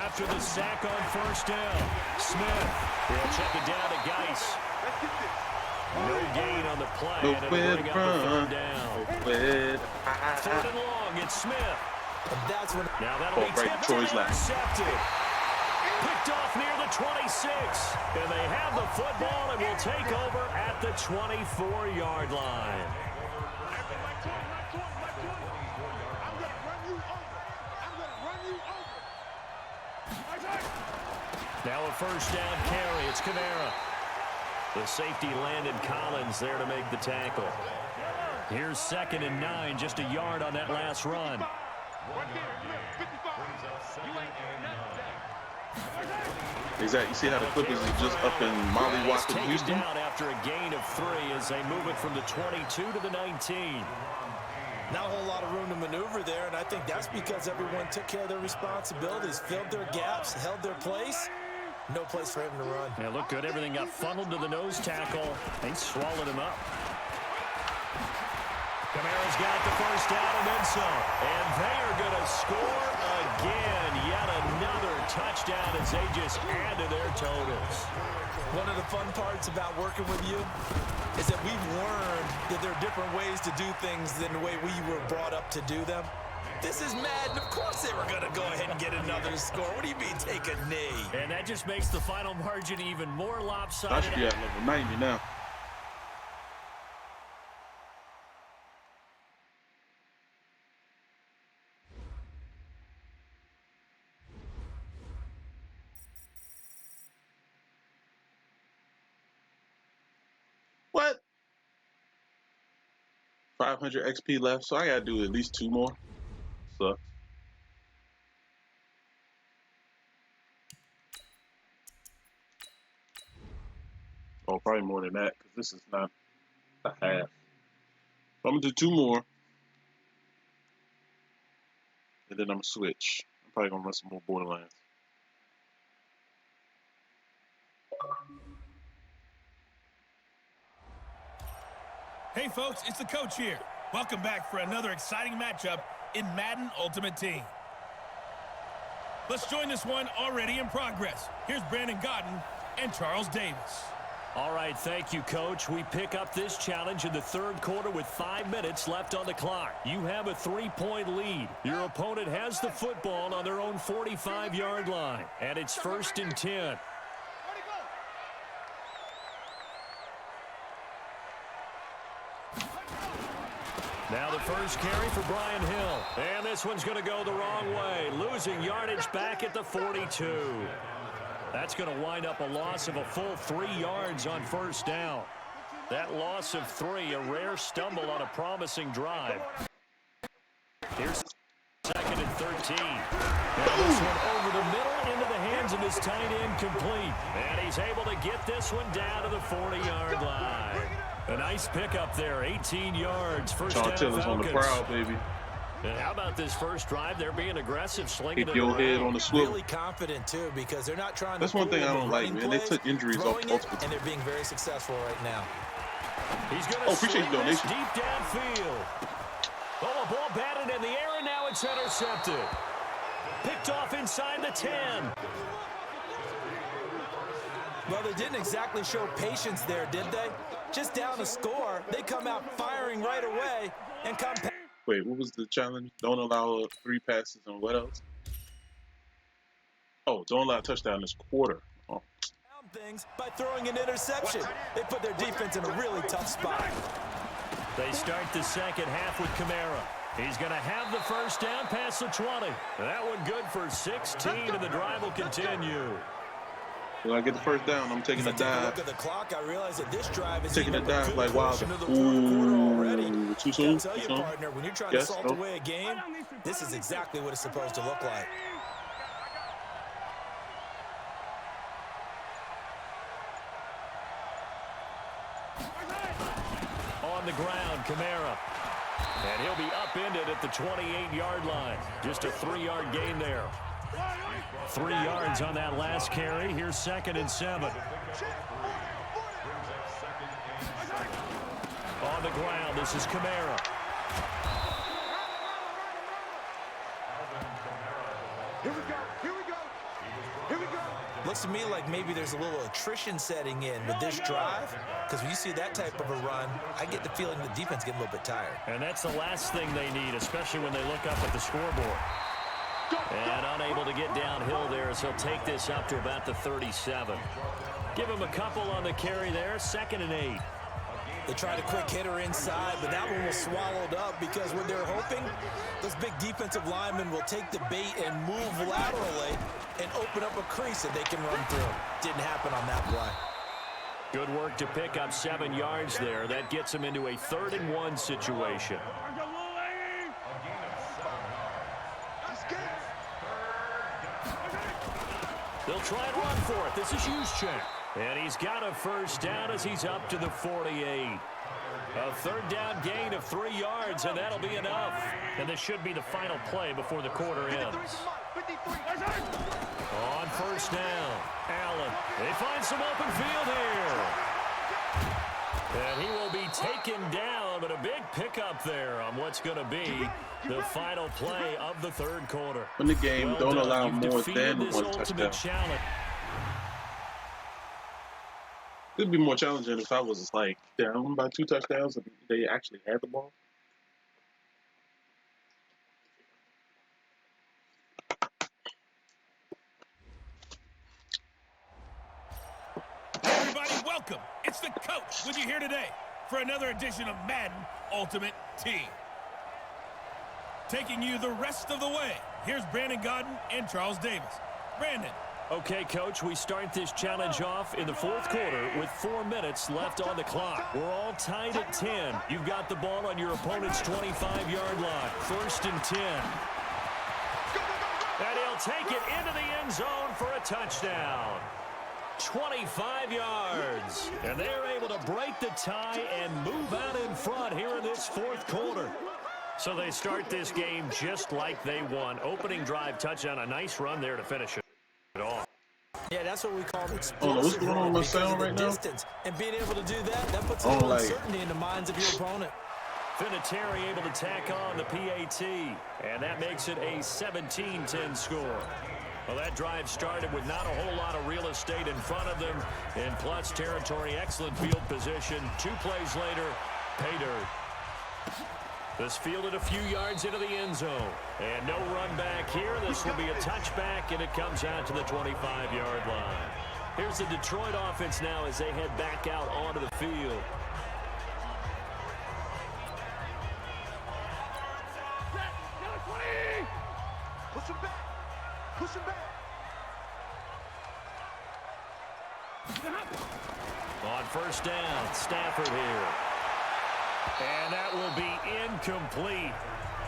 After the sack on first down, Smith will check it down to Geis. No gain on the play, and it'll bring up the third down. Third and long, it's Smith. And that's when now that'll be tipped and intercepted. Picked off near the 26. And they have the football and will take over at the 24-yard line. Now a first down carry. It's Kamara. The safety landed Collins there to make the tackle. Here's 2nd and 9, just a yard on that last run. Exactly. You see how the Clippers is just up in mollywhopping Houston? Down after a gain of 3 as they move it from the 22 to the 19. Not a whole lot of room to maneuver there, and I think that's because everyone took care of their responsibilities, filled their gaps, held their place. No place for him to run. Yeah, looked good. Everything got funneled to the nose tackle. They swallowed him up. Kamara's got the first down and then some. And they are going to score again. Yet another touchdown as they just add to their totals. One of the fun parts about working with you is that we've learned that there are different ways to do things than the way we were brought up to do them. This is Madden. Of course they were going to go ahead and get another score. What do you mean take a knee? And that just makes the final margin even more lopsided. I should be at level 90 now. What? 500 XP left, so I gotta do at least 2 more. Sucks. Oh, probably more than that, because this is not a half. So I'm gonna do 2 more. And then I'm gonna switch. I'm probably gonna run some more Borderlands. Hey folks, it's the coach here. Welcome back for another exciting matchup in Madden Ultimate Team. Let's join this one already in progress. Here's Brandon Gaudin and Charles Davis. All right, thank you, Coach. We pick up this challenge in the 3rd quarter with 5 minutes left on the clock. You have a 3-point lead. Your opponent has the football on their own 45-yard line, and it's 1st and 10. Now the first carry for Brian Hill. And this one's going to go the wrong way. Losing yardage back at the 42. That's going to wind up a loss of a full 3 yards on first down. That loss of 3, a rare stumble on a promising drive. Here's 2nd and 13. Now this one over the middle into the hands of his tight end complete. And he's able to get this one down to the 40-yard line. A nice pickup there, 18 yards. First down, Falcons. On the prowl, baby. And how about this first drive? They're being aggressive, slinging Keep it your around. head on the swivel. Really confident, too, because they're not trying That's to... one thing I don't like, man. They took injuries off Ultimate Team. And they're being very successful right now. He's going to appreciate the donation. Deep downfield. Oh, a ball batted in the air, and now it's intercepted. Picked off inside the 10. Well, they didn't exactly show patience there, did they? Just down a score, they come out firing right away and come... Wait, what was the challenge? Don't allow 3 passes and what else? Oh, don't allow a touchdown this quarter. Oh. Things by throwing an interception. They put their defense in a really tough spot. They start the second half with Kamara. He's going to have the first down past the 20. That one good for 16, and the drive will continue. When I get the first down, I'm taking a dive. Look at the clock. I realize that this drive is Taking a dive like Wilder. Ooh, too soon? I tell you, partner, when you're trying to salt away a game, this is exactly what it's supposed to look like. On the ground, Kamara. And he'll be upended at the 28-yard line. Just a 3-yard gain there. 3 yards on that last carry. Here's 2nd and 7. On the ground, this is Kamara. Here we go. Here we go. Here we go. Looks to me like maybe there's a little attrition setting in with this drive, because when you see that type of a run, I get the feeling the defense getting a little bit tired. And that's the last thing they need, especially when they look up at the scoreboard. And unable to get downhill there, as he'll take this up to about the 37. Give him a couple on the carry there, 2nd and 8. They tried a quick hitter inside, but that one was swallowed up because what they're hoping, those big defensive linemen will take the bait and move laterally and open up a crease that they can run through. Didn't happen on that play. Good work to pick up 7 yards there. That gets them into a 3rd and 1 situation. They'll try and run for it. This is Juszczyk. And he's got a first down as he's up to the 48. A 3rd down gain of 3 yards, and that'll be enough. And this should be the final play before the quarter ends. On first down, Allen. They find some open field here. And he will be taken down, but a big pickup there on what's going to be the final play of the 3rd quarter. In the game, don't allow more than one touchdown. Challenge. It'd be more challenging if I was like down by 2 touchdowns and they actually had the ball. Hey everybody, welcome. It's the coach with you here today for another edition of Madden Ultimate Team. Taking you the rest of the way, here's Brandon Gaudin and Charles Davis. Brandon. Okay, Coach, we start this challenge off in the 4th quarter with 4 minutes left on the clock. We're all tied at 10. You've got the ball on your opponent's 25-yard line. 1st and 10. And he'll take it into the end zone for a touchdown. 25 yards. And they're able to break the tie and move out in front here in this 4th quarter. So they start this game just like they won. Opening drive touchdown, a nice run there to finish it off. Yeah, that's what we call explosive. Oh, what's going on with my sound right now? Distance. And being able to do that puts a little uncertainty in the minds of your opponent. Vinatieri able to tack on the PAT, and that makes it a 17-10 score. Well, that drive started with not a whole lot of real estate in front of them. In plus territory, excellent field position. 2 plays later, pay dirt. This fielded a few yards into the end zone. And no run back here. This will be a touchback, and it comes out to the 25-yard line. Here's the Detroit offense now as they head back out onto the field. Push him back. Push him back. On first down, Stafford here. And that will be incomplete.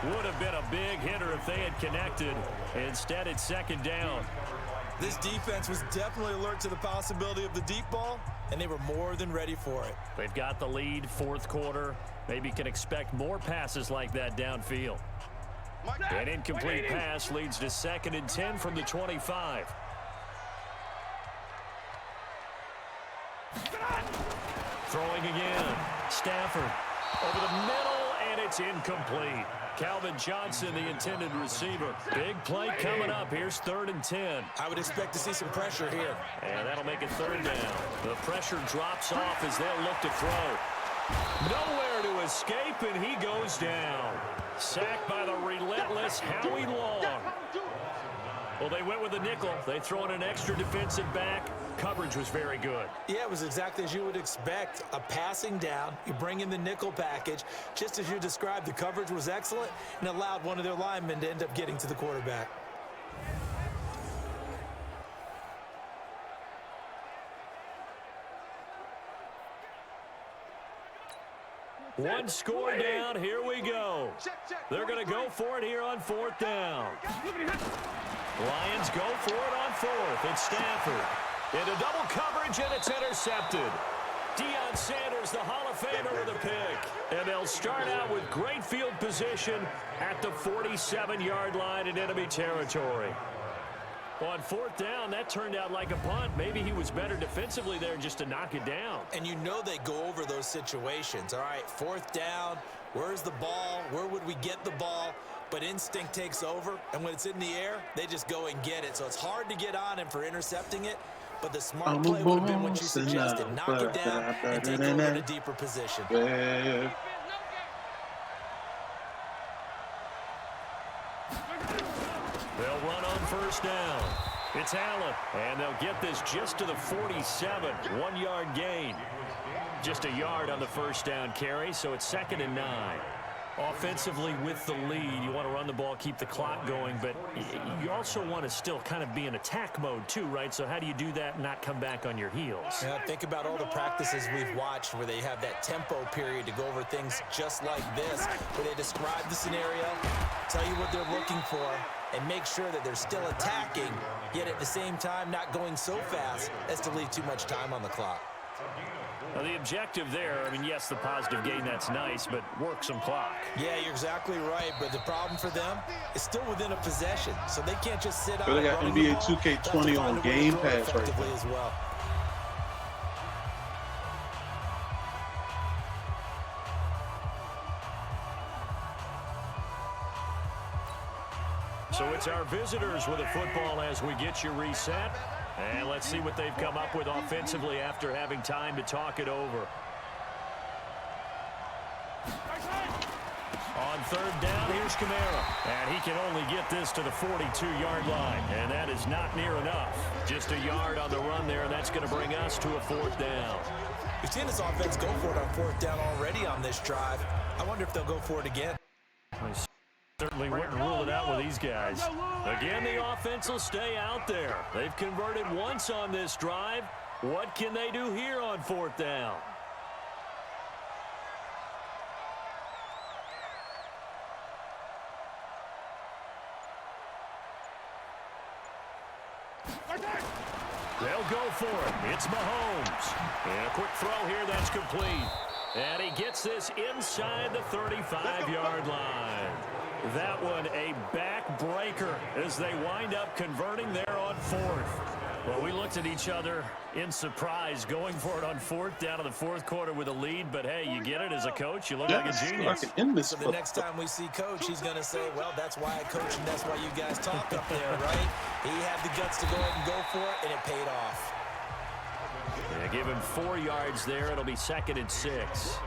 Would have been a big hitter if they had connected. Instead, it's 2nd down. This defense was definitely alert to the possibility of the deep ball, and they were more than ready for it. They've got the lead, 4th quarter. Maybe can expect more passes like that downfield. An incomplete pass leads to 2nd and 10 from the 25. Throwing again. Stafford over the middle, and it's incomplete. Calvin Johnson, the intended receiver. Big play coming up. Here's 3rd and 10. I would expect to see some pressure here. And that'll make it 3rd down. The pressure drops off as they'll look to throw. Nowhere to escape, and he goes down. Sacked by the relentless Howie Long. Well, they went with a nickel. They throw in an extra defensive back. Coverage was very good. Yeah, it was exactly as you would expect. A passing down, you bring in the nickel package. Just as you described, the coverage was excellent and allowed one of their linemen to end up getting to the quarterback. One score down. Here we go. They're going to go for it here on 4th down. Lions go for it on 4th. It's Stafford. Into double coverage, and it's intercepted. Deion Sanders, the Hall of Famer, with a pick. And they'll start out with great field position at the 47-yard line in enemy territory. On 4th down, that turned out like a punt. Maybe he was better defensively there just to knock it down. And you know they go over those situations. All right, 4th down, where's the ball? Where would we get the ball? But instinct takes over, and when it's in the air, they just go and get it. So it's hard to get on him for intercepting it, but the smart play would have been what you suggested. Knock it down and take over in a deeper position. Yeah. They'll run on 1st down. It's Allen, and they'll get this just to the 47, 1-yard gain. Just a yard on the 1st down carry, so it's 2nd and 9. Offensively with the lead, you want to run the ball, keep the clock going, but you also want to still kind of be in attack mode too, right? So how do you do that and not come back on your heels? Yeah, think about all the practices we've watched where they have that tempo period to go over things just like this, where they describe the scenario, tell you what they're looking for, and make sure that they're still attacking, yet at the same time not going so fast as to leave too much time on the clock. Now, the objective there, I mean, yes, the positive gain, that's nice, but work some clock. Yeah, you're exactly right, but the problem for them is still within a possession, so they can't just sit out. They got NBA 2K20 on Game Pass right now. As well. So it's our visitors with a football as we get you reset. And let's see what they've come up with offensively after having time to talk it over. On 3rd down, here's Kamara. And he can only get this to the 42-yard line. And that is not near enough. Just a yard on the run there, and that's going to bring us to a 4th down. We've seen this offense go for it on 4th down already on this drive. I wonder if they'll go for it again. Certainly wouldn't rule it out with these guys. Again, the offense will stay out there. They've converted once on this drive. What can they do here on 4th down? They'll go for it. It's Mahomes. And a quick throw here that's complete. And he gets this inside the 35-yard line. That one a backbreaker as they wind up converting there on 4th. Well, we looked at each other in surprise going for it on 4th down in the 4th quarter with a lead. But, hey, you get it as a coach. You look like a genius. So the next time we see Coach, he's going to say, well, that's why I coach and that's why you guys talk up there, right? He had the guts to go ahead and go for it, and it paid off. Yeah, give him 4 yards there. It'll be 2nd and 6.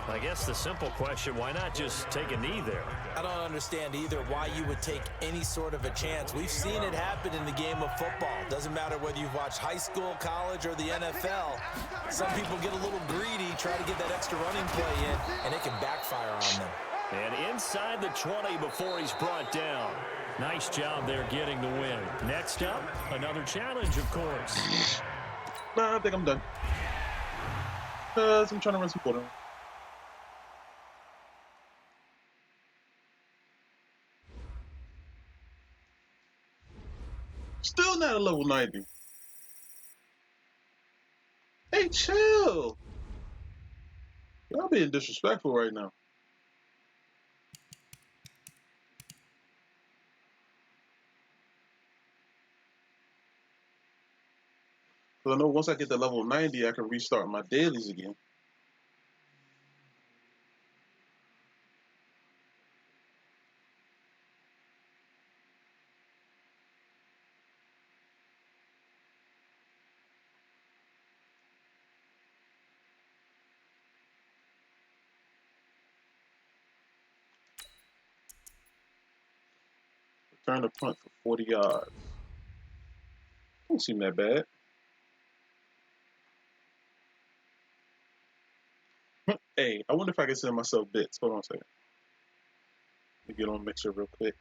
I guess the simple question, why not just take a knee there? I don't understand either why you would take any sort of a chance. We've seen it happen in the game of football. Doesn't matter whether you've watched high school, college, or the NFL. Some people get a little greedy, try to get that extra running play in, and it can backfire on them. And inside the 20 before he's brought down. Nice job there getting the win. Next up, another challenge, of course. Nah, I think I'm done. I'm trying to run some quarter. Still not a level 90. Hey, chill. Y'all being disrespectful right now. Because I know once I get to level 90, I can restart my dailies again. Return the punt for 40 yards. Don't seem that bad. Hey, I wonder if I can send myself bits. Hold on a second. Let me get on Mixer real quick.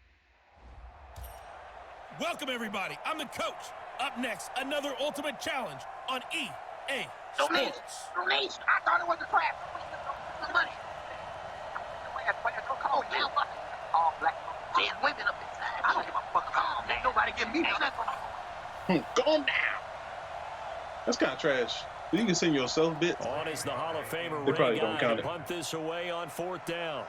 Welcome, everybody. I'm the coach. Up next, another Ultimate Challenge on EA Sports. Donation. I thought it was a trap. The money. All black women up inside. I don't give a fuck about that. Nobody give me nothing. Calm down. That's kind of trash. You can send yourself bits. On is the Hall of Famer They probably Ray don't Guy count to it. punt this away on 4th down.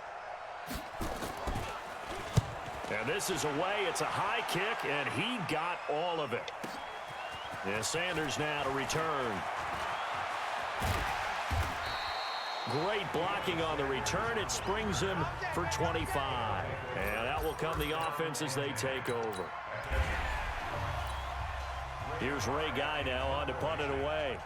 And this is away. It's a high kick, and he got all of it. Yeah, Sanders now to return. Great blocking on the return. It springs him for 25. And out will come the offense as they take over. Here's Ray Guy now on to punt it away.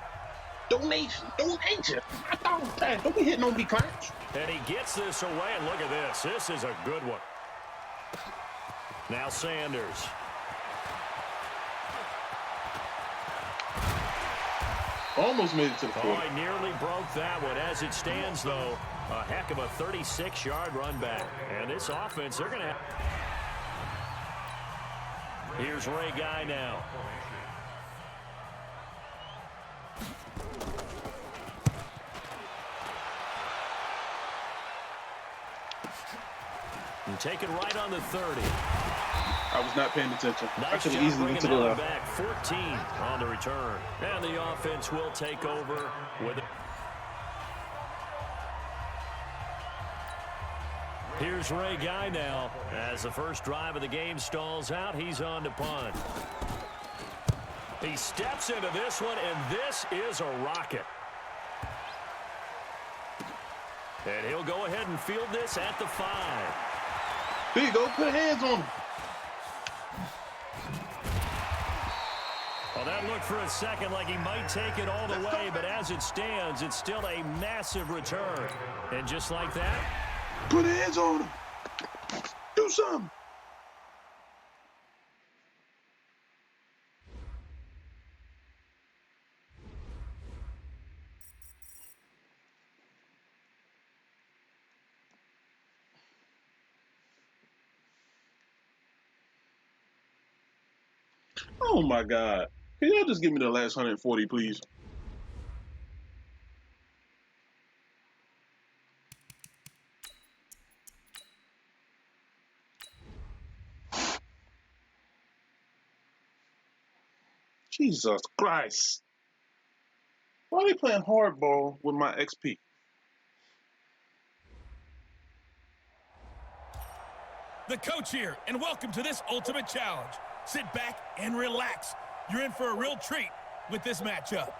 Donation. I thought that. Don't be hitting on me, clients. And he gets this away, and look at this. This is a good one. Now Sanders. Almost made it to the 40. Oh, he nearly broke that one. As it stands, though, a heck of a 36-yard run back. And this offense, they're going to have... Here's Ray Guy now. And take it right on the 30. I was not paying attention. I Nice could job have easily bringing went to the that one left. back. 14 on the return. And the offense will take over with it. Here's Ray Guy now. As the first drive of the game stalls out, he's on to punt. He steps into this one, and this is a rocket. And he'll go ahead and field this at the 5. There you go. Put hands on him. Well, that looked for a second like he might take it all the way, but as it stands, it's still a massive return. And just like that, Put hands on him. Do something. Oh my God. Can y'all just give me the last 140, please? Jesus Christ. Why are they playing hardball with my XP? The coach here, and welcome to this Ultimate Challenge. Sit back and relax. You're in for a real treat with this matchup.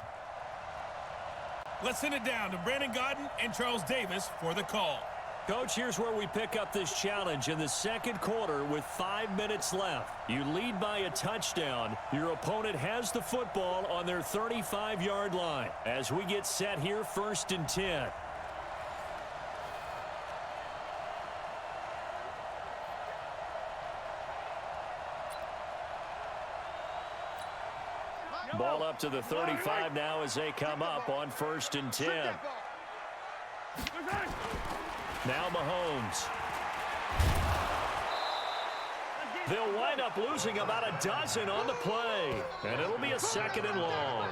Let's send it down to Brandon Gaudin and Charles Davis for the call. Coach, here's where we pick up this challenge in the second quarter with 5 minutes left. You lead by a touchdown. Your opponent has the football on their 35-yard line. As we get set here, 1st and 10. Ball up to the 35 now as they come up on 1st and 10. Now Mahomes. They'll wind up losing about a dozen on the play. And it'll be a 2nd and long.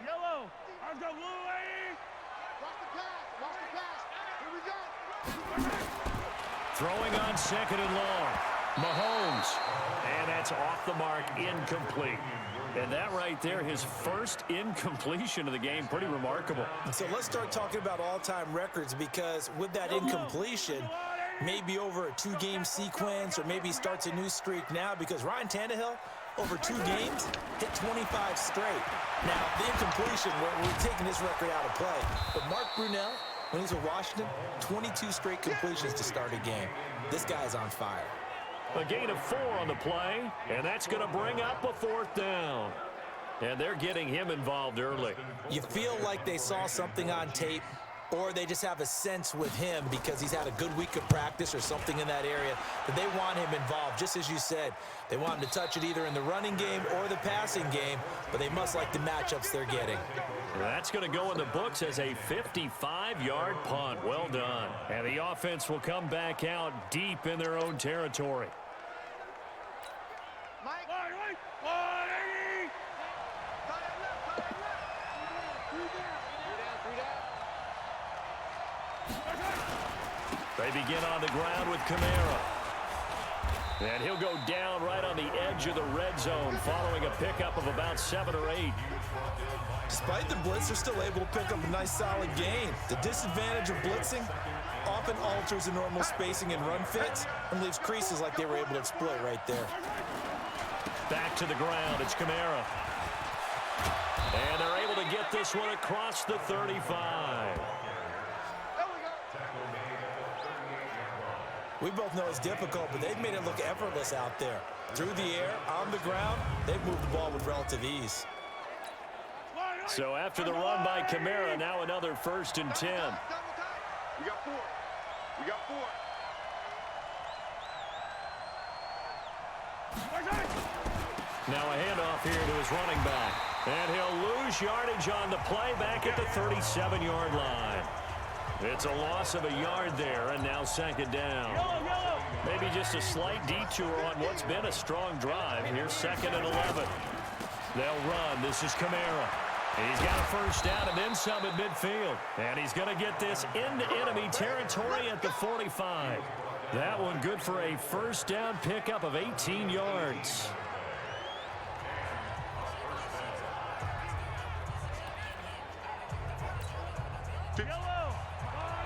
Yellow. I've got blue lady. Watch the pass. Watch the pass. Here we go. Throwing on 2nd and long. Mahomes. And that's off the mark, incomplete. And that right there, his first incompletion of the game, pretty remarkable. So let's start talking about all-time records, because with that incompletion, maybe over a 2-game sequence, or maybe starts a new streak now, because Ryan Tannehill, over 2 games, hit 25 straight. Now, the incompletion, we're taking this record out of play. But Mark Brunell, when he's with Washington, 22 straight completions to start a game. This guy's on fire. A gain of 4 on the play, and that's going to bring up a 4th down. And they're getting him involved early. You feel like they saw something on tape, or they just have a sense with him because he's had a good week of practice or something in that area that they want him involved. Just as you said, they want him to touch it either in the running game or the passing game, but they must like the matchups they're getting. That's going to go in the books as a 55-yard punt. Well done. And the offense will come back out deep in their own territory. They begin on the ground with Kamara. And he'll go down right on the edge of the red zone following a pickup of about 7 or 8. Despite the blitz, they're still able to pick up a nice solid gain. The disadvantage of blitzing often alters the normal spacing and run fits and leaves creases like they were able to exploit right there. Back to the ground, it's Kamara. And they're able to get this one across the 35. We both know it's difficult, but they've made it look effortless out there. Through the air, on the ground, they've moved the ball with relative ease. So after the run by Kamara, now another 1st and 10. We got 4. We got 4. Now a handoff here to his running back. And he'll lose yardage on the play back at the 37-yard line. It's a loss of a yard there, and now 2nd down. Maybe just a slight detour on what's been a strong drive. Here's 2nd and 11. They'll run. This is Kamara. He's got a 1st down and then some at midfield. And he's going to get this into enemy territory at the 45. That one good for a 1st down pickup of 18 yards.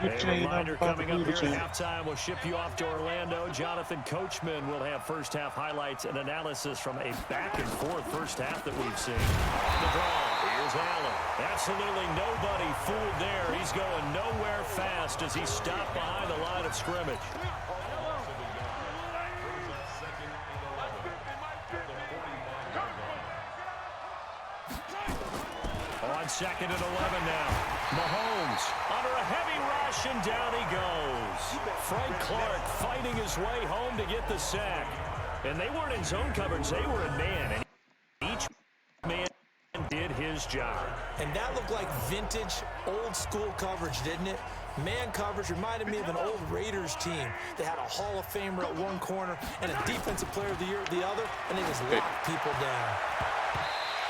A reminder coming up here at halftime. We'll ship you off to Orlando. Jonathan Coachman will have first-half highlights and analysis from a back-and-forth first half that we've seen. On the draw, here's Allen. Absolutely nobody fooled there. He's going nowhere fast as he stopped behind the line of scrimmage. On 2nd and 11 now. Mahomes under a heavy rush, and down he goes. Frank Clark fighting his way home to get the sack. And they weren't in zone coverage. They were in man. And each man did his job. And that looked like vintage, old-school coverage, didn't it? Man coverage reminded me of an old Raiders team. They had a Hall of Famer at one corner and a Defensive Player of the Year at the other, and they just locked people down.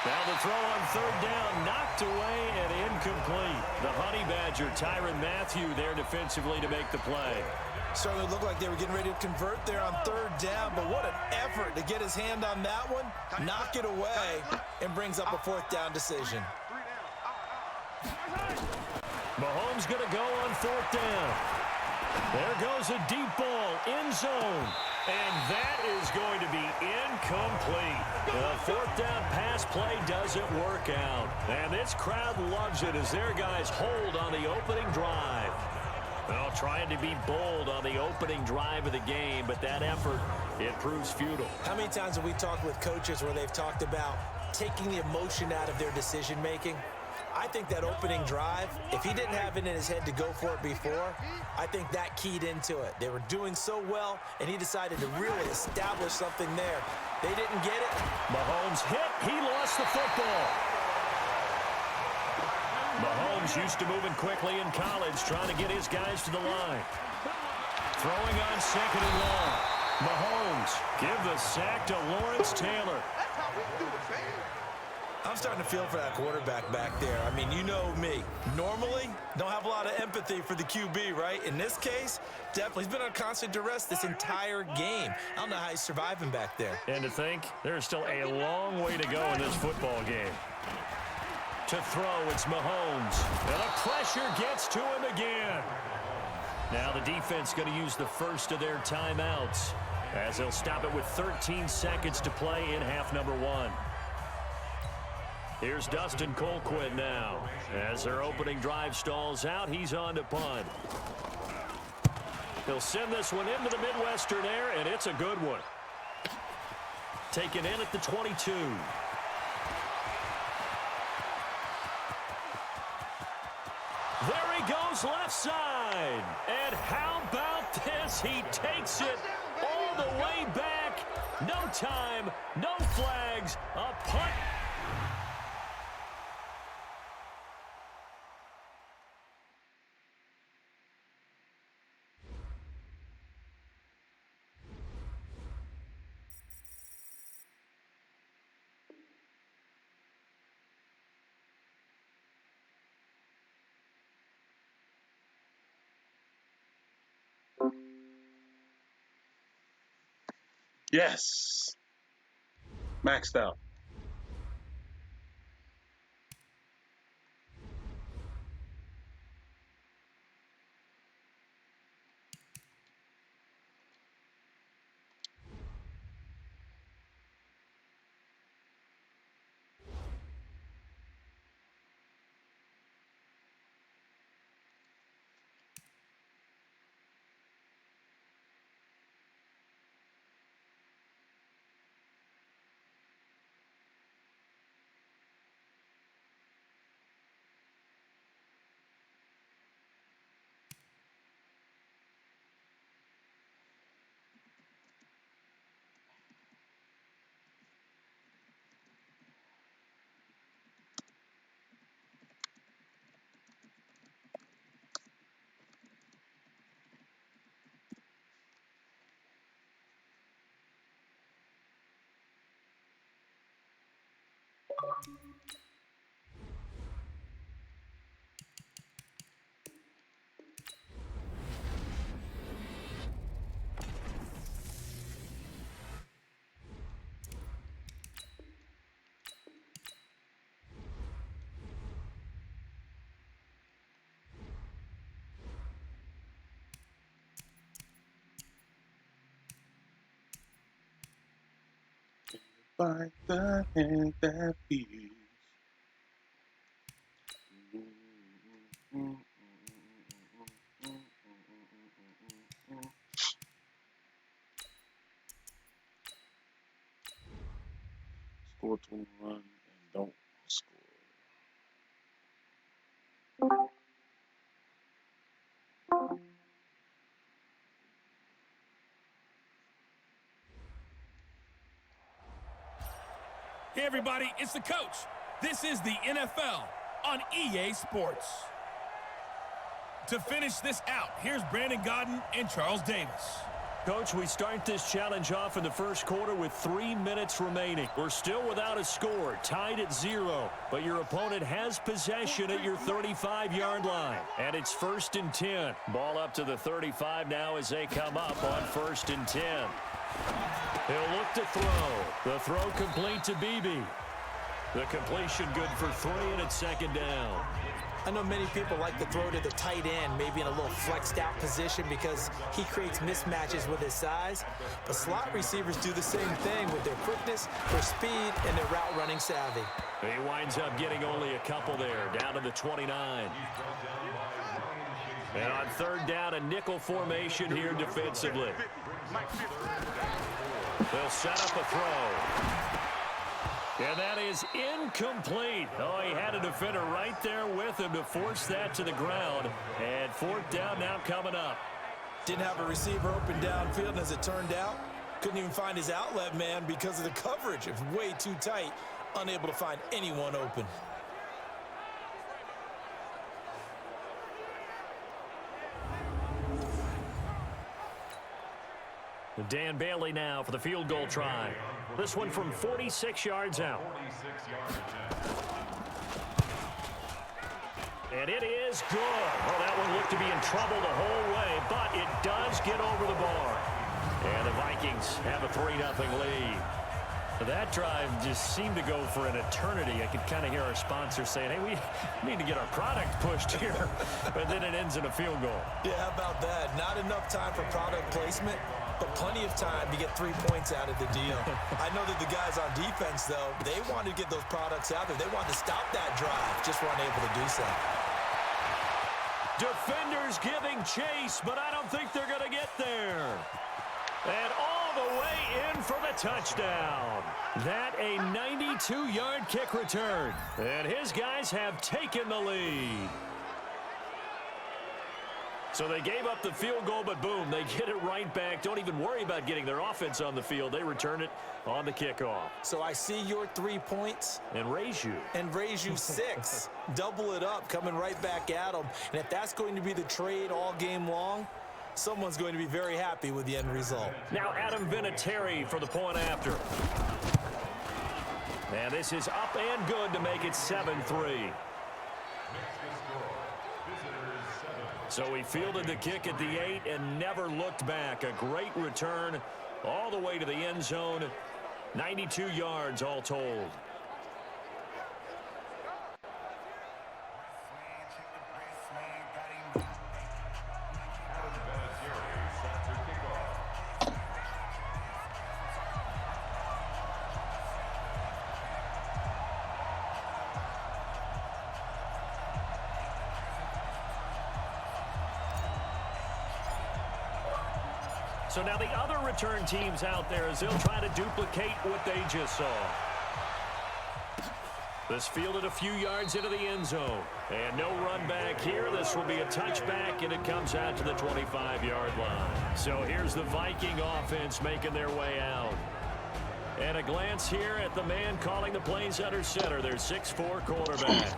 Now the throw on 3rd down, knocked away and incomplete. The Honey Badger, Tyrann Mathieu, there defensively to make the play. Certainly looked like they were getting ready to convert there on 3rd down, but what an effort to get his hand on that one, knock it away, and brings up a 4th down decision. Mahomes going to go on 4th down. There goes a deep ball, end zone. And that is going to be incomplete. The 4th down pass play doesn't work out. And this crowd loves it as their guys hold on the opening drive. Well, trying to be bold on the opening drive of the game, but that effort, it proves futile. How many times have we talked with coaches where they've talked about taking the emotion out of their decision-making? I think that opening drive, if he didn't have it in his head to go for it before, I think that keyed into it. They were doing so well, and he decided to really establish something there. They didn't get it. Mahomes hit. He lost the football. Mahomes used to moving quickly in college, trying to get his guys to the line. Throwing on 2nd and long. Mahomes give the sack to Lawrence Taylor. That's how we do it, man. I'm starting to feel for that quarterback back there. I mean, you know me. Normally, don't have a lot of empathy for the QB, right? In this case, definitely. He's been on constant duress this entire game. I don't know how he's surviving back there. And to think, there's still a long way to go in this football game. To throw, it's Mahomes. And the pressure gets to him again. Now the defense going to use the first of their timeouts as they'll stop it with 13 seconds to play in half number 1. Here's Dustin Colquitt now. As their opening drive stalls out, he's on to punt. He'll send this one into the Midwestern air, and it's a good one. Taken in at the 22. There he goes left side. And how about this? He takes it all the way back. No time, no flags, a punt. Yes. Maxed out. By the hand that feeds. Score 21 and don't score. Hey, everybody, it's the coach. This is the NFL on EA Sports. To finish this out, here's Brandon Gaudin and Charles Davis. Coach, we start this challenge off in the first quarter with 3 minutes remaining. We're still without a score, tied at 0. But your opponent has possession at your 35-yard line. And it's 1st and 10. Ball up to the 35 now as they come up on 1st and 10. He'll look to throw. The throw complete to Beebe. The completion good for 3, and it's 2nd down. I know many people like to throw to the tight end, maybe in a little flexed out position because he creates mismatches with his size. But slot receivers do the same thing with their quickness, their speed, and their route running savvy. He winds up getting only a couple there, down to the 29. And on 3rd down, a nickel formation here defensively. They'll set up a throw. And that is incomplete. Oh, he had a defender right there with him to force that to the ground. And 4th down now coming up. Didn't have a receiver open downfield, and as it turned out, couldn't even find his outlet man because of the coverage. It was way too tight, unable to find anyone open. Dan Bailey now for the field goal try. This one from 46 yards out. And it is good. Well, that one looked to be in trouble the whole way, but it does get over the bar. And the Vikings have a 3-0 lead. That drive just seemed to go for an eternity. I could kind of hear our sponsor saying, hey, we need to get our product pushed here. But then it ends in a field goal. Yeah, how about that? Not enough time for product placement, but plenty of time to get 3 points out of the deal. I know that the guys on defense, though, they wanted to get those products out there. They wanted to stop that drive, just weren't able to do so. Defenders giving chase, but I don't think they're going to get there. And all the way in for the touchdown. That a 92-yard kick return. And his guys have taken the lead. So they gave up the field goal, but boom, they get it right back. Don't even worry about getting their offense on the field. They return it on the kickoff. So I see your 3 points. And raise you. And raise you 6. Double it up, coming right back at them. And if that's going to be the trade all game long, someone's going to be very happy with the end result. Now Adam Vinatieri for the point after. And this is up and good to make it 7-3. So he fielded the kick at the 8 and never looked back. A great return all the way to the end zone. 92 yards all told. So now the other return teams out there as they'll try to duplicate what they just saw. This fielded a few yards into the end zone. And no run back here. This will be a touchback, and it comes out to the 25-yard line. So here's the Viking offense making their way out. And a glance here at the man calling the plays under center, their 6'4" quarterback.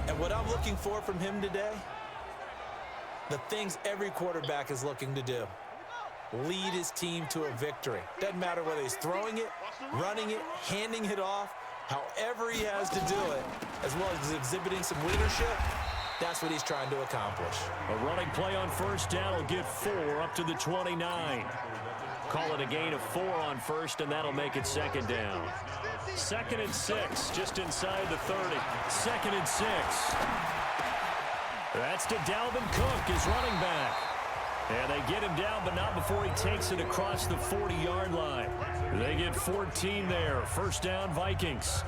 And what I'm looking for from him today, the things every quarterback is looking to do. Lead his team to a victory. Doesn't matter whether he's throwing it, running it, handing it off, however he has to do it, as well as exhibiting some leadership, that's what he's trying to accomplish. A running play on first down will get 4 up to the 29. Call it a gain of 4 on first, and that'll make it 2nd down. 2nd and 6, just inside the 30. 2nd and 6. That's to Dalvin Cook, his running back. And they get him down, but not before he takes it across the 40-yard line. They get 14 there. 1st down, Vikings.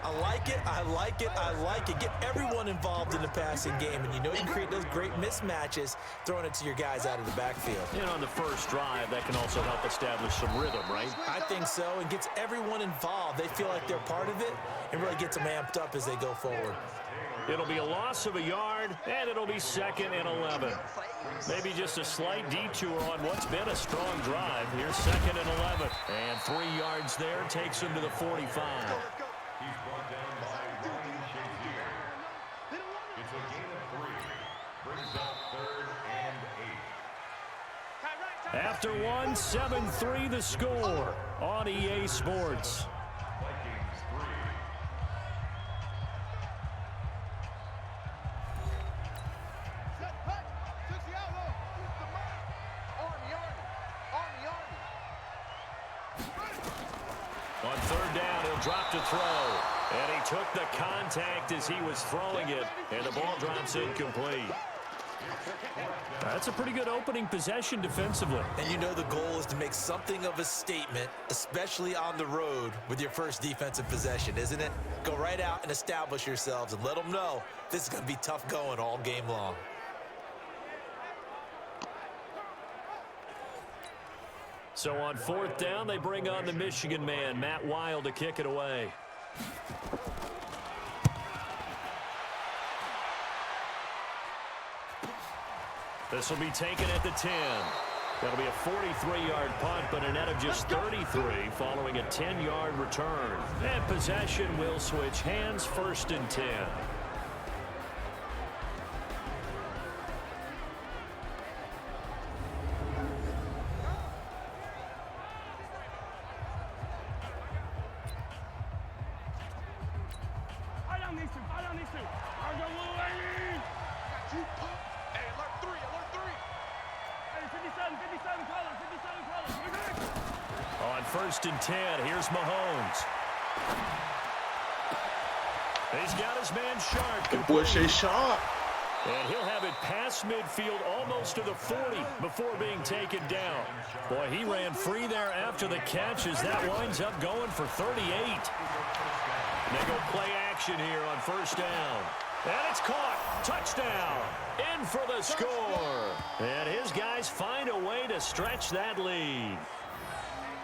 I like it, I like it, I like it. Get everyone involved in the passing game, and you know you create those great mismatches throwing it to your guys out of the backfield. And on the first drive, that can also help establish some rhythm, right? I think so, and gets everyone involved. They feel like they're part of it, and really gets them amped up as they go forward. It'll be a loss of a yard, and it'll be 2nd and 11. Maybe just a slight detour on what's been a strong drive. Here's 2nd and 11. And 3 yards there takes him to the 45. He's brought down by Ryan Shazier. It's a gain of 3. Brings up 3rd and 8. After 1, 7-3 the score on EA Sports. Vikings 3. On 3rd down, he'll drop to throw. And he took the contact as he was throwing it, and the ball drops incomplete. That's a pretty good opening possession defensively. And you know the goal is to make something of a statement, especially on the road with your first defensive possession, isn't it? Go right out and establish yourselves and let them know this is going to be tough going all game long. So on 4th down, they bring on the Michigan man, Matt Wild, to kick it away. This will be taken at the 10. That'll be a 43-yard punt, but a net of just 33 following a 10-yard return. And possession will switch hands, 1st and 10. On 1st and 10, here's Mahomes. He's got his man Sharp. Good boy, Shay Sharp. And he'll have it past midfield almost to the 40 before being taken down. Boy, he ran free there after the catch as that winds up going for 38. They go play action here on 1st down. And it's caught. Touchdown. In for the score. And his guys find a way to stretch that lead.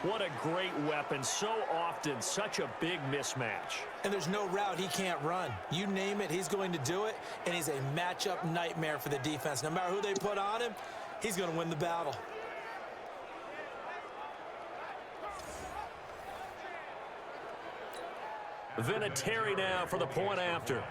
What a great weapon. So often, such a big mismatch. And there's no route he can't run. You name it, he's going to do it. And he's a matchup nightmare for the defense. No matter who they put on him, he's going to win the battle. Vinatieri now for the point after.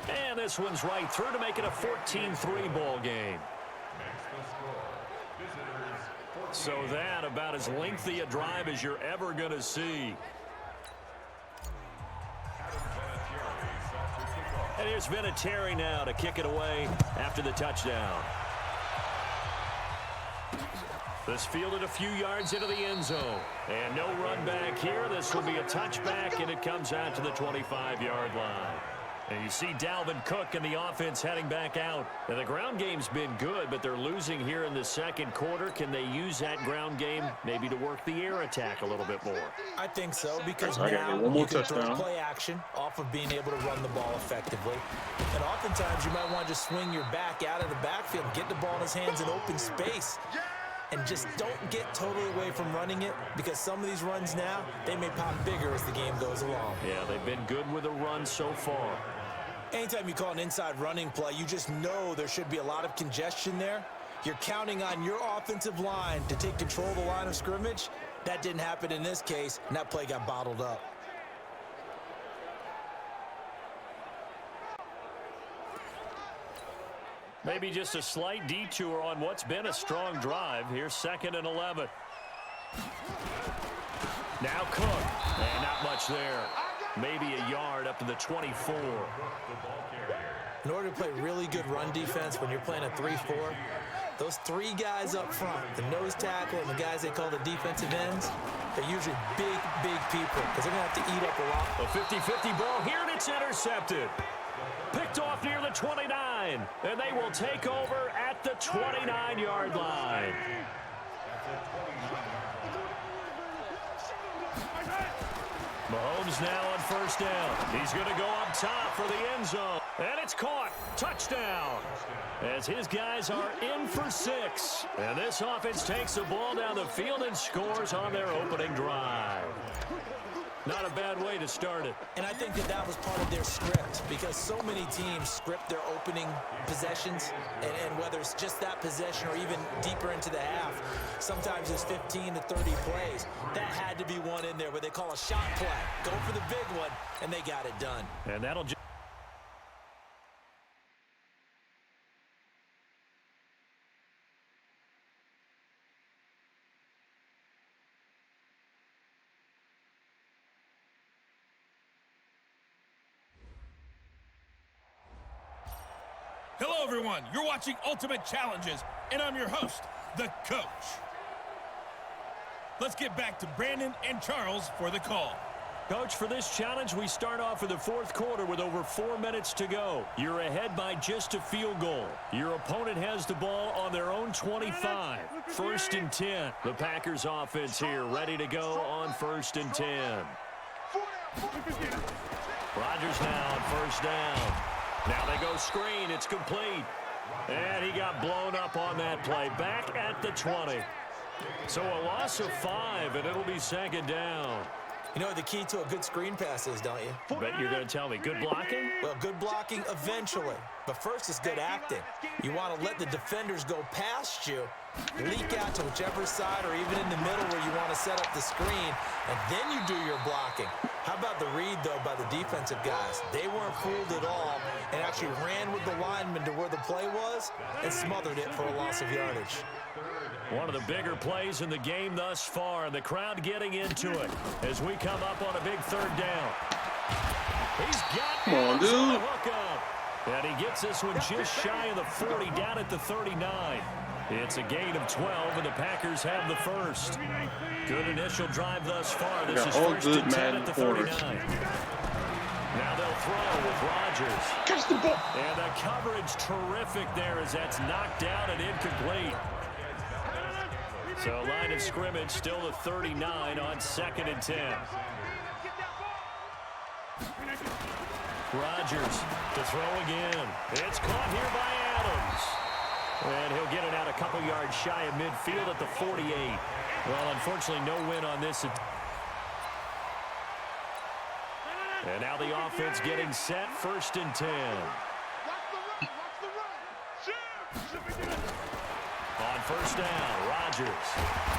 And this one's right through to make it a 14-3 ball game. So that about as lengthy a drive as you're ever going to see. And here's Vinatieri now to kick it away after the touchdown. This fielded a few yards into the end zone. And no run back here. This will be a touchback, and it comes out to the 25-yard line. And you see Dalvin Cook and the offense heading back out. Now, the ground game's been good, but they're losing here in the second quarter. Can they use that ground game maybe to work the air attack a little bit more? I think so, because now you can throw play action off of being able to run the ball effectively. And oftentimes you might want to just swing your back out of the backfield, get the ball in his hands in open space. And just don't get totally away from running it, because some of these runs now, they may pop bigger as the game goes along. Yeah, they've been good with a run so far. Anytime you call an inside running play, you just know there should be a lot of congestion there. You're counting on your offensive line to take control of the line of scrimmage. That didn't happen in this case, and that play got bottled up. Maybe just a slight detour on what's been a strong drive. Here's 2nd and 11. Now Cook. And not much there. Maybe a yard up to the 24. In order to play really good run defense when you're playing a 3-4, those three guys up front, the nose tackle and the guys they call the defensive ends, they're usually big, big people because they're going to have to eat up a lot. A 50-50 ball here, and it's intercepted. Picked off near the 29, and they will take over at the 29-yard line. Mahomes now on first down. He's going to go up top for the end zone. And it's caught. Touchdown. As his guys are in for 6. And this offense takes the ball down the field and scores on their opening drive. Not a bad way to start it. And I think that was part of their script, because so many teams script their opening possessions, and whether it's just that possession or even deeper into the half, sometimes it's 15 to 30 plays. That had to be one in there where they call a shot play. Go for the big one, and they got it done. And that'll just... Hello, everyone. You're watching Ultimate Challenges, and I'm your host, The Coach. Let's get back to Brandon and Charles for the call. Coach, for this challenge, we start off in the fourth quarter with over 4 minutes to go. You're ahead by just a field goal. Your opponent has the ball on their own 25. 1st and 10. The Packers offense here ready to go on 1st and 10. Rodgers now on first down. Now they go screen. It's complete. And he got blown up on that play. Back at the 20. So a loss of 5, and it'll be 2nd down. You know what the key to a good screen pass is, don't you? Bet you're going to tell me. Good blocking? Well, good blocking eventually. But first is good acting. You want to let the defenders go past you, leak out to whichever side or even in the middle where you want to set up the screen, and then you do your blocking. How about the read, though, by the defensive guys? They weren't fooled at all and actually ran with the lineman to where the play was and smothered it for a loss of yardage. One of the bigger plays in the game thus far. The crowd getting into it as we come up on a big 3rd down. He's got Come on, dude. Hook up. And he gets this one just shy of the 40, down at the 39. It's a gain of 12, and the Packers have the first. Good initial drive thus far. This is 1st and 10 at the 39. Now they'll throw with Rodgers. Catch the ball. And the coverage terrific there as that's knocked down and incomplete. So line of scrimmage still the 39 on 2nd and 10. Rodgers to throw again. It's caught here by Adams. And he'll get it out a couple yards shy of midfield at the 48. Well, unfortunately, no win on this. And now the offense getting set, 1st and 10. On 1st down, Rodgers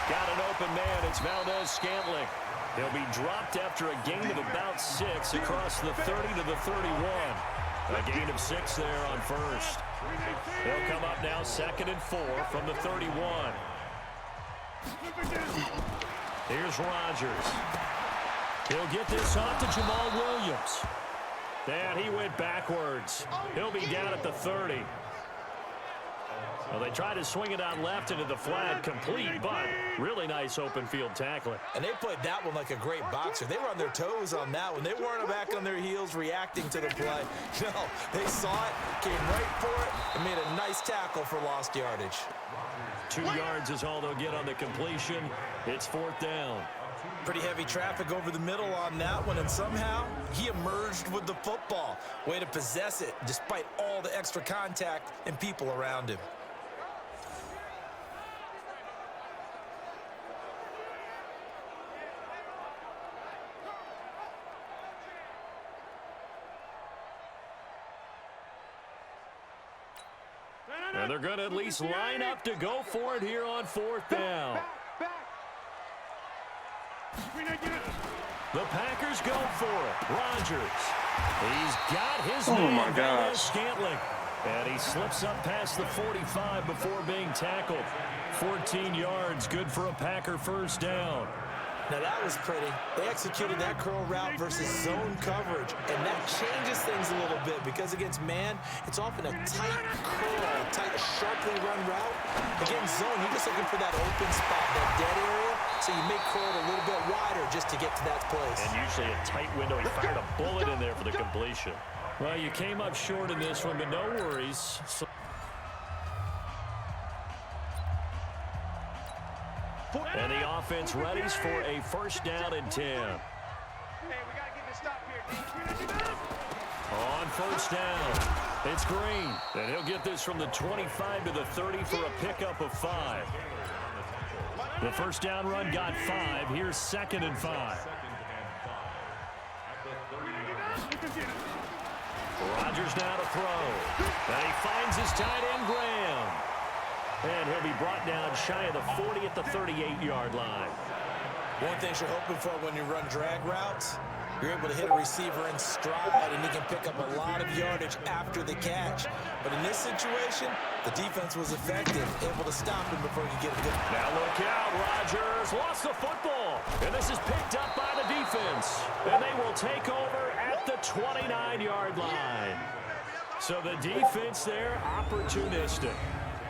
got an open man. It's Valdez-Scantling. He'll be dropped after a gain of about 6 across the 30 to the 31. A gain of 6 there on 1st. They'll come up now 2nd and 4 from the 31. Here's Rodgers. He'll get this off to Jamal Williams. And he went backwards. He'll be down at the 30. Well, they try to swing it out left into the flat, complete, but really nice open field tackling. And they played that one like a great boxer. They were on their toes on that one. They weren't back on their heels reacting to the play. No, they saw it, came right for it, and made a nice tackle for lost yardage. 2 yards is all they'll get on the completion. It's 4th down. Pretty heavy traffic over the middle on that one, and somehow he emerged with the football. Way to possess it despite all the extra contact and people around him. And they're going to at least line up to go for it here on 4th down. The Packers go for it. Rodgers. He's got his man, Valdez-Scantling. And he slips up past the 45 before being tackled. 14 yards, good for a Packer 1st down. Now that was pretty. They executed that curl route versus zone coverage, and that changes things a little bit because against man, it's often a tight curl, tight, sharply run route. Against zone, you're just looking for that open spot, that dead area, so you make curl a little bit wider just to get to that place. And usually a tight window. He fired a bullet in there for the completion. Well, you came up short in this one, but no worries. And the offense readies for a 1st down and 10. Hey, we got to get this stop here, D. On 1st down, it's Green. And he'll get this from the 25 to the 30 for a pickup of 5. The 1st down run got 5. Here's 2nd and 5. Rodgers now to throw. And he finds his tight end, Graham. And he'll be brought down shy of the 40 at the 38-yard line. One thing you're hoping for when you run drag routes, you're able to hit a receiver in stride, and he can pick up a lot of yardage after the catch. But in this situation, the defense was effective, able to stop him before he could get a good... Now look out, Rodgers lost the football. And this is picked up by the defense. And they will take over at the 29-yard line. So the defense there, opportunistic.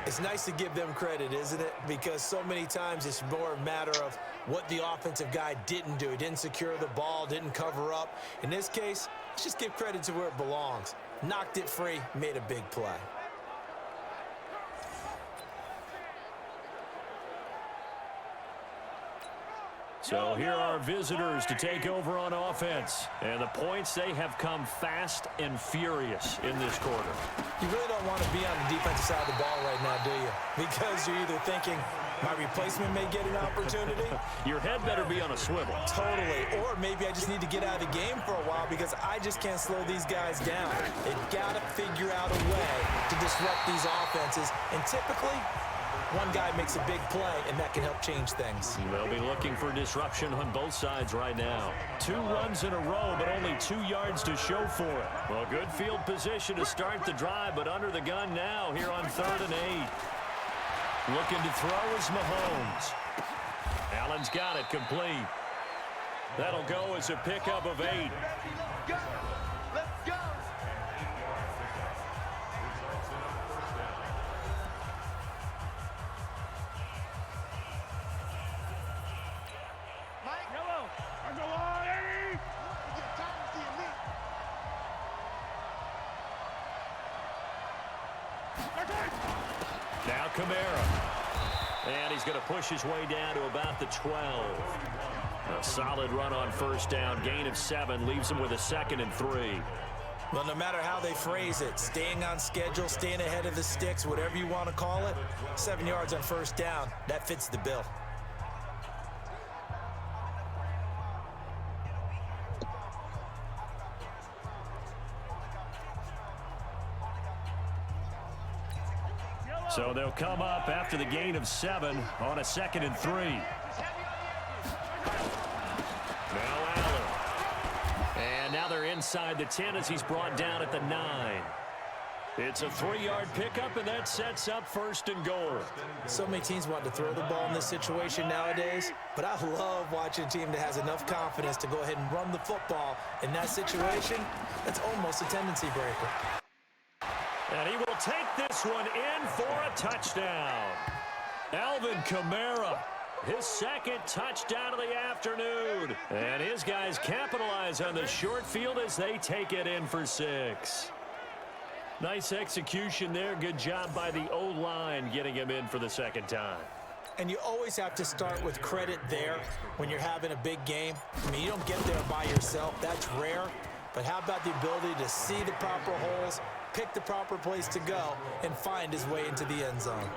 It's nice to give them credit, isn't it? Because so many times it's more a matter of what the offensive guy didn't do. He didn't secure the ball, didn't cover up. In this case, let's just give credit to where it belongs. Knocked it free, made a big play. So here are visitors to take over on offense. And the points, they have come fast and furious in this quarter. You really don't want to be on the defensive side of the ball right now, do you? Because you're either thinking, my replacement may get an opportunity. Your head better be on a swivel. Totally. Or maybe I just need to get out of the game for a while because I just can't slow these guys down. They've got to figure out a way to disrupt these offenses. And typically, one guy makes a big play, and that can help change things. They'll be looking for disruption on both sides right now. 2 runs in a row, but only 2 yards to show for it. Well, good field position to start the drive, but under the gun now here on 3rd and 8. Looking to throw is Mahomes. Allen's got it complete. That'll go as a pickup of 8. Go! Let's go! Mike, yellow. Kamara. And he's going to push his way down to about the 12. A solid run on first down. Gain of 7 leaves him with a 2nd and 3. Well, no matter how they phrase it, staying on schedule, staying ahead of the sticks, whatever you want to call it, 7 yards on first down, that fits the bill. So they'll come up after the gain of 7 on a 2nd and 3. Now Allen. And now they're inside the 10 as he's brought down at the 9. It's a 3-yard pickup, and that sets up 1st and goal. So many teams want to throw the ball in this situation nowadays, but I love watching a team that has enough confidence to go ahead and run the football. In that situation, that's almost a tendency breaker. And he will take this one in for a touchdown. Alvin Kamara, his 2nd touchdown of the afternoon. And his guys capitalize on the short field as they take it in for 6. Nice execution there. Good job by the O-line getting him in for the 2nd time. And you always have to start with credit there when you're having a big game. I mean, you don't get there by yourself. That's rare. But how about the ability to see the proper holes, pick the proper place to go, and find his way into the end zone?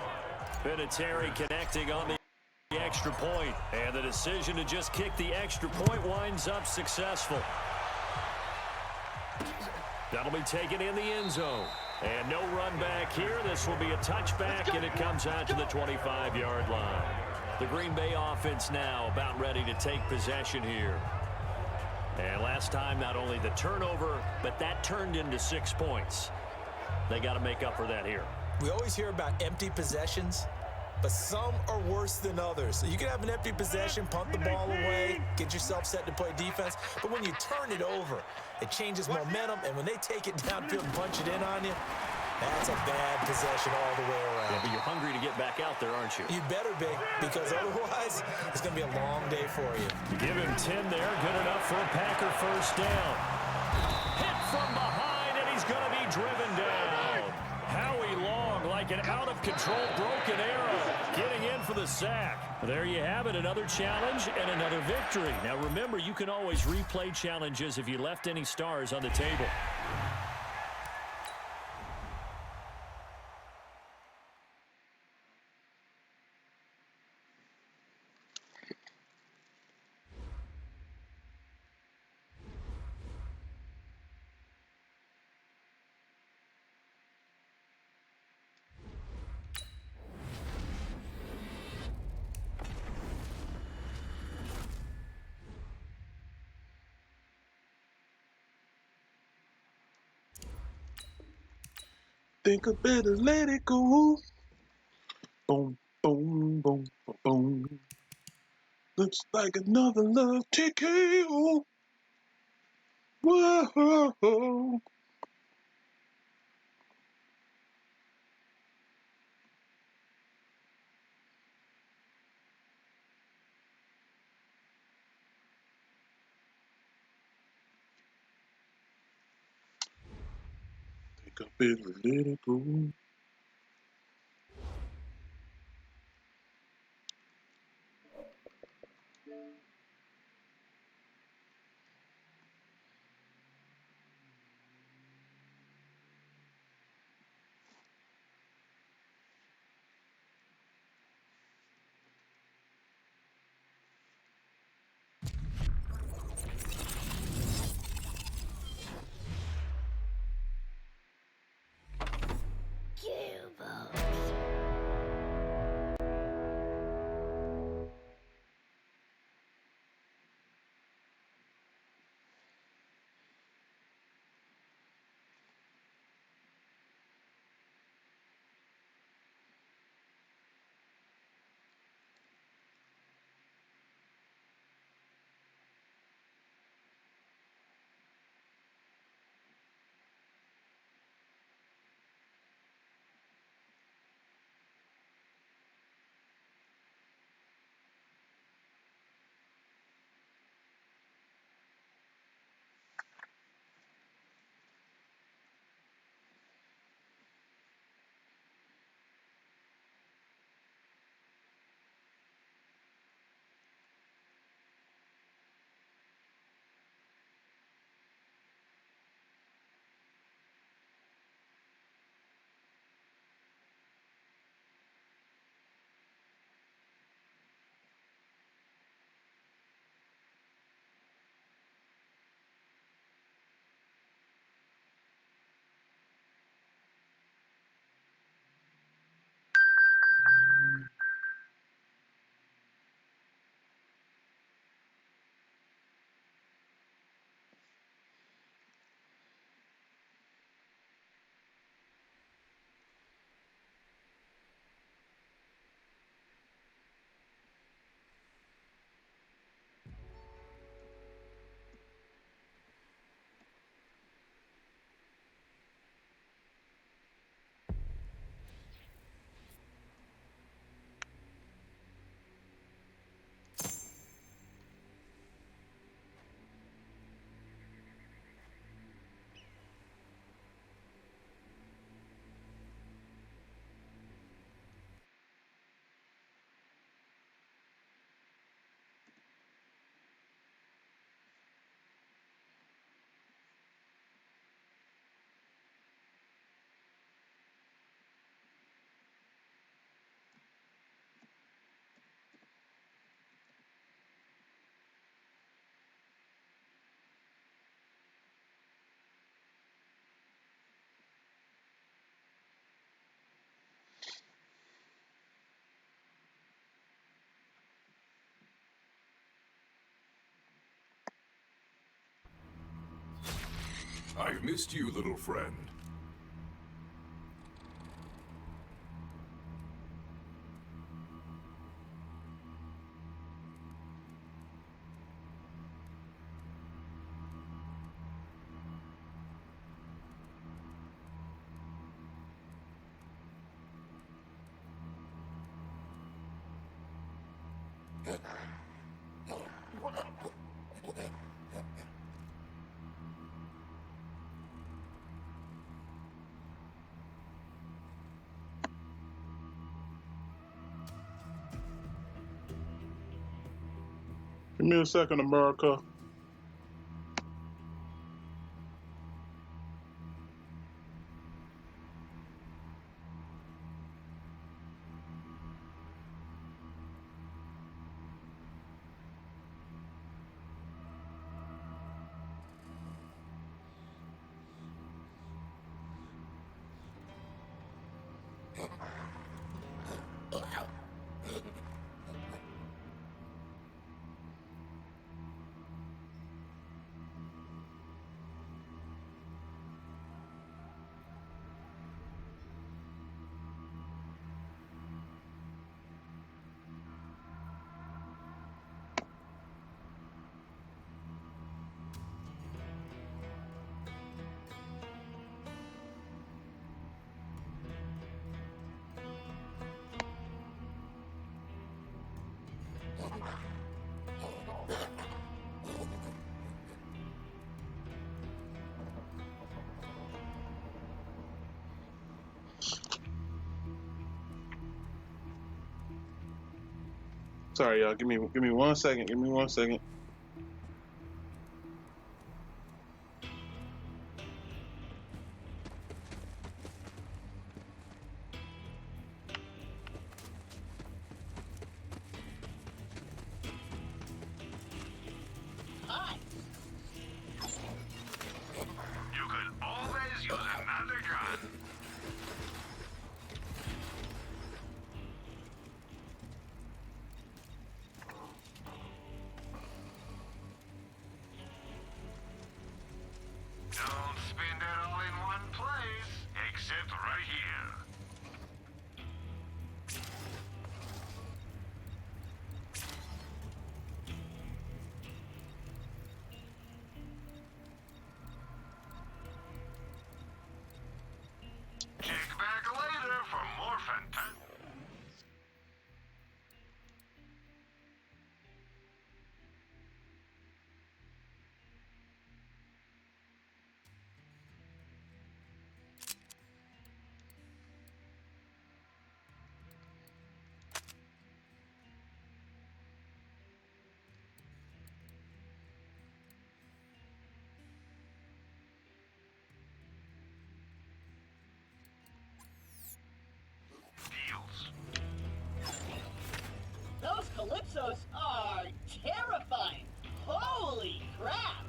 Vinatieri connecting on the extra point. And the decision to just kick the extra point winds up successful. That'll be taken in the end zone. And no run back here. This will be a touchback, and it comes out to the 25-yard line. The Green Bay offense now about ready to take possession here. And last time, not only the turnover, but that turned into 6 points. They got to make up for that here. We always hear about empty possessions, but some are worse than others. So you can have an empty possession, punt the ball away, get yourself set to play defense. But when you turn it over, it changes momentum. And when they take it downfield and punch it in on you, that's a bad possession all the way around. Yeah, but you're hungry to get back out there, aren't you? You better be, because otherwise it's going to be a long day for you. Give him 10 there. Good enough for a Packer first down. Hit from behind, and he's going to be driven down. Howie Long, like an out-of-control broken arrow, getting in for the sack. There you have it, another challenge and another victory. Now remember, you can always replay challenges if you left any stars on the table. Think I better let it go. Boom, boom, boom, boom. Looks like another love TKO. Whoa. Think I better let it go. I've missed you, little friend. Give me a second, America. Sorry, y'all. Give me 1 second. Give me 1 second. You could always use another gun. Don't spend it all in one place, except right here. Check back later for more fantastic. Deals. Those Calypsos are terrifying. Holy crap!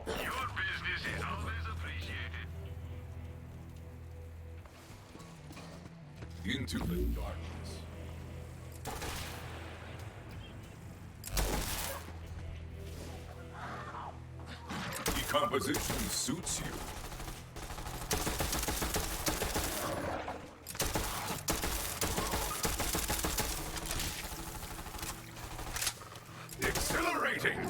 Your business is always appreciated. Into the darkness. Decomposition suits you. Exhilarating!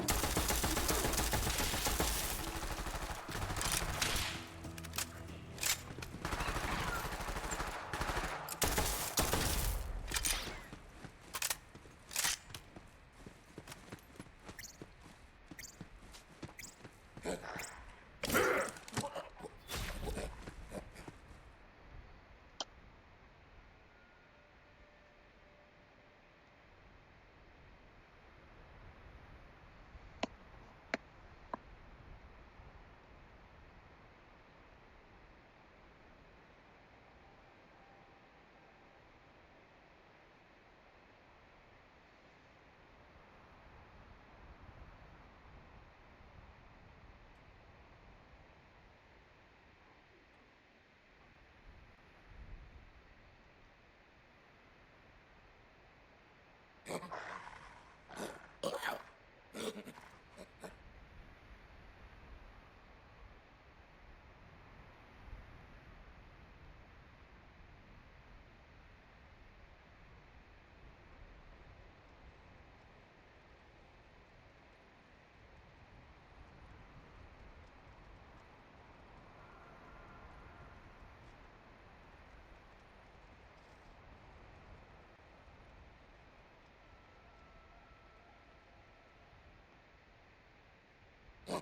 Oh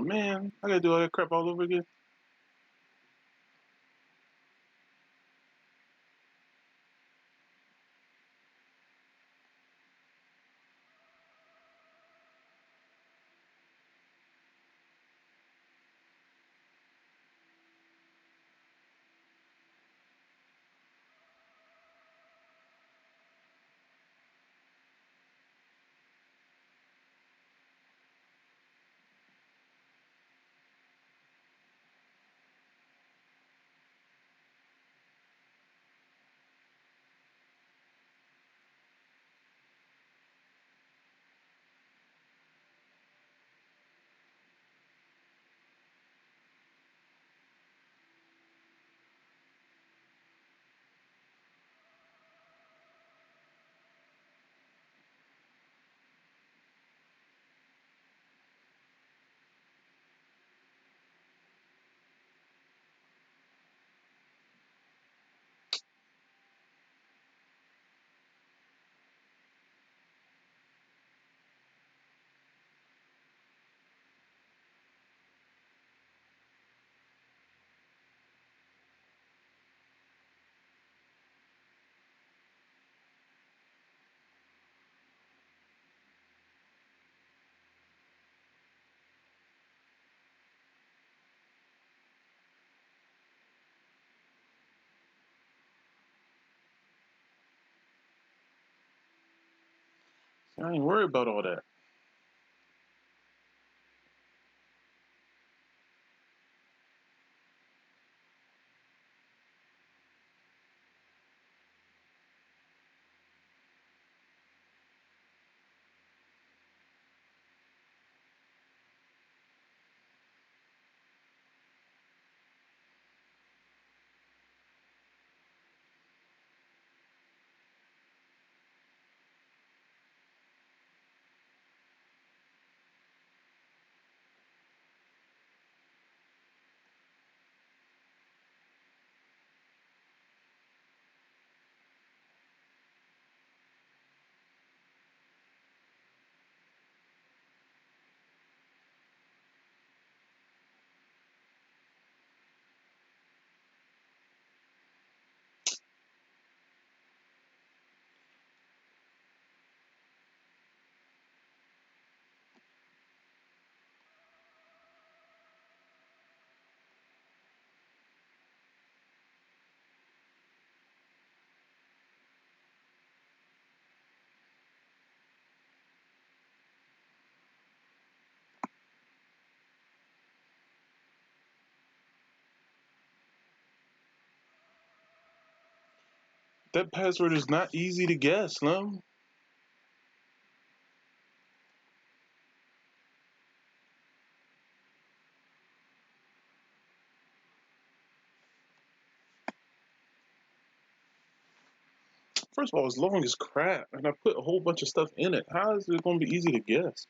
man, I gotta do all that crap all over again. I ain't worried about all that. That password is not easy to guess, Slim. First of all, it's long as crap, and I put a whole bunch of stuff in it. How is it going to be easy to guess?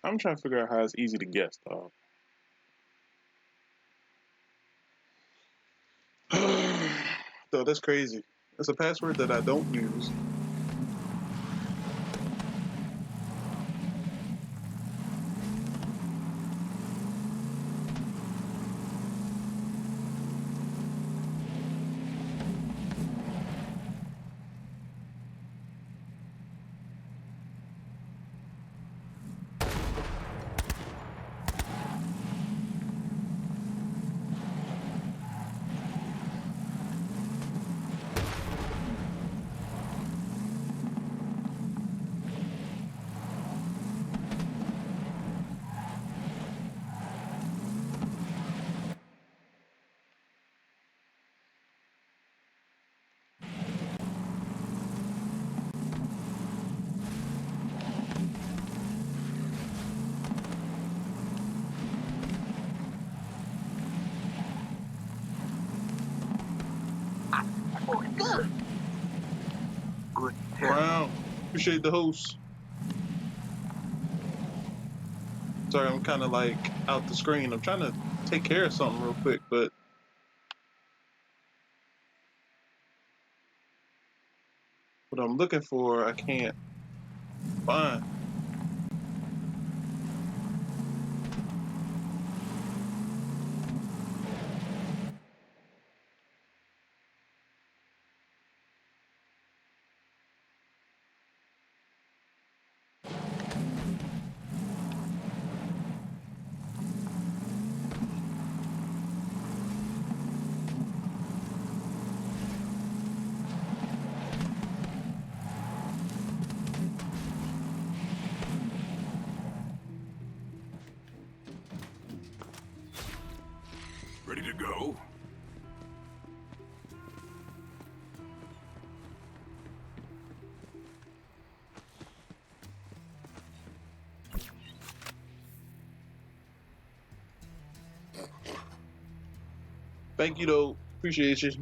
I'm trying to figure out how it's easy to guess, dog. So that's crazy. It's a password that I don't use. Oh, it's good. Good. Wow. Appreciate the host. Sorry, I'm kind of like out the screen. I'm trying to take care of something real quick, but what I'm looking for, I can't find. Thank you, though. Appreciate you.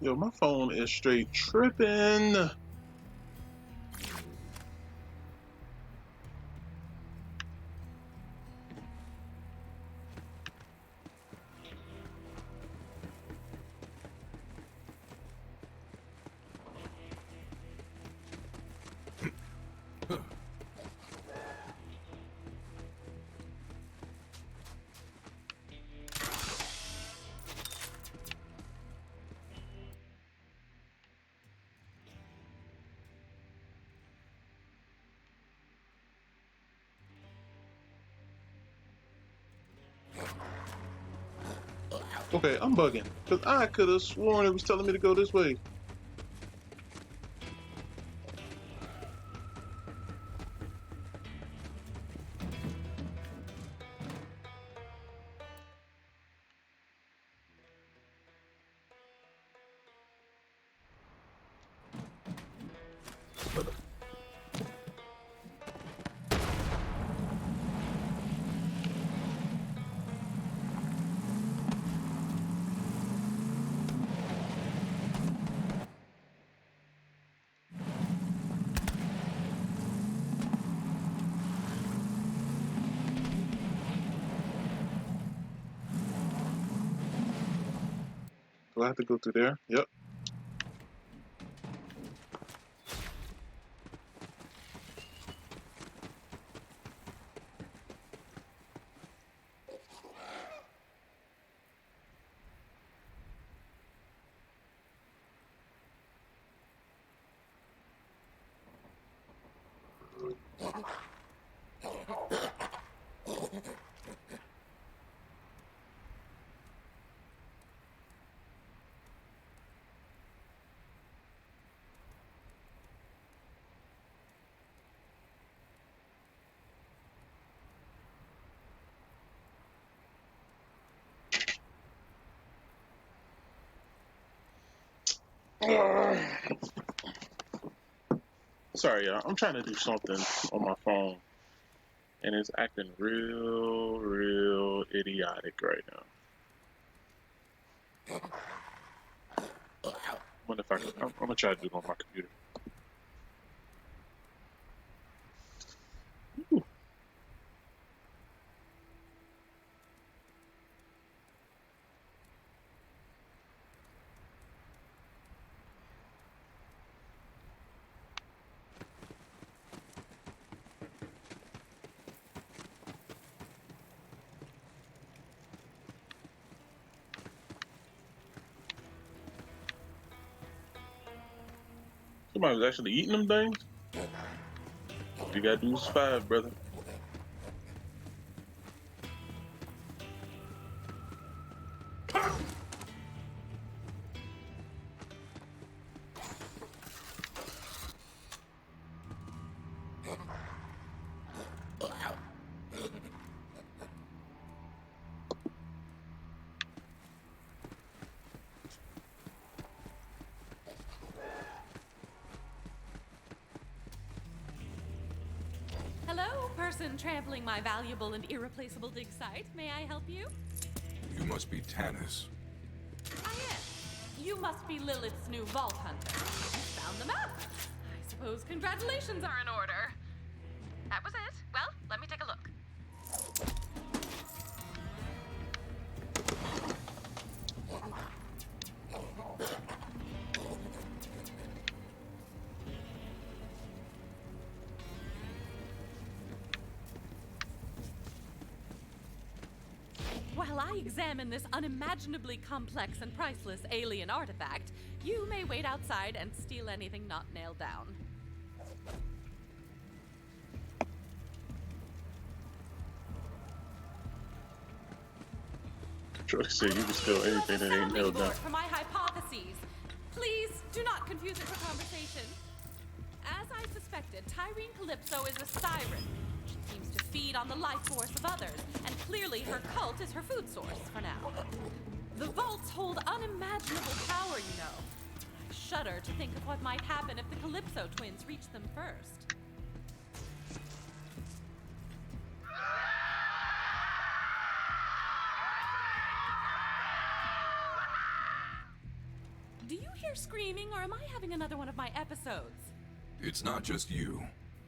Yo, my phone is straight tripping. Okay, I'm bugging. Because I could have sworn it was telling me to go this way. Do I have to go through there? Yep. Sorry, y'all. I'm trying to do something on my phone, and it's acting real idiotic right now. I wonder if I'm gonna try to do it on my computer. Ooh. Somebody was actually eating them things? You gotta do is 5, brother. Hello, person trampling my valuable and irreplaceable dig site. May I help you? You must be Tanis. I am. You must be Lilith's new vault hunter. You found the map. I suppose congratulations are in order. That was it. Well, let me take a look. While I examine this unimaginably complex and priceless alien artifact, you may wait outside and steal anything not nailed down. Troy said you can steal anything that ain't nailed down. For my hypotheses. Please do not confuse it for conversation. As I suspected, Tyrene Calypso is a siren. She seems to feed on the life force of others, and clearly her cult is her food source for now. The vaults hold unimaginable power, you know. I shudder to think of what might happen if the Calypso twins reach them first. Do you hear screaming, or am I having another one of my episodes? It's not just you.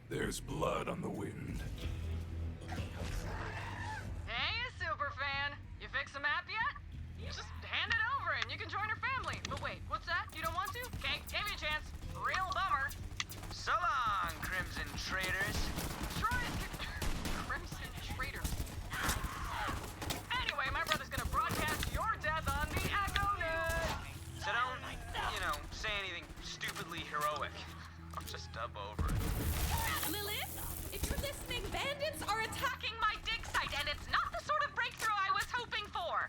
There's blood on the wind. Hey, superfan. You fix the map yet? Just hand it over and you can join her family. But wait, what's that? You don't want to? Okay, gave you a chance. Real bummer. So long, Crimson Traitors. Crimson Traitors. Anyway, my brother's gonna broadcast your death on the EchoNet. So don't, say anything stupidly heroic. I'll just dub over it. Lilith, if you're listening, bandits are attacking my dig site, and it's not the sort of breakthrough I was hoping for.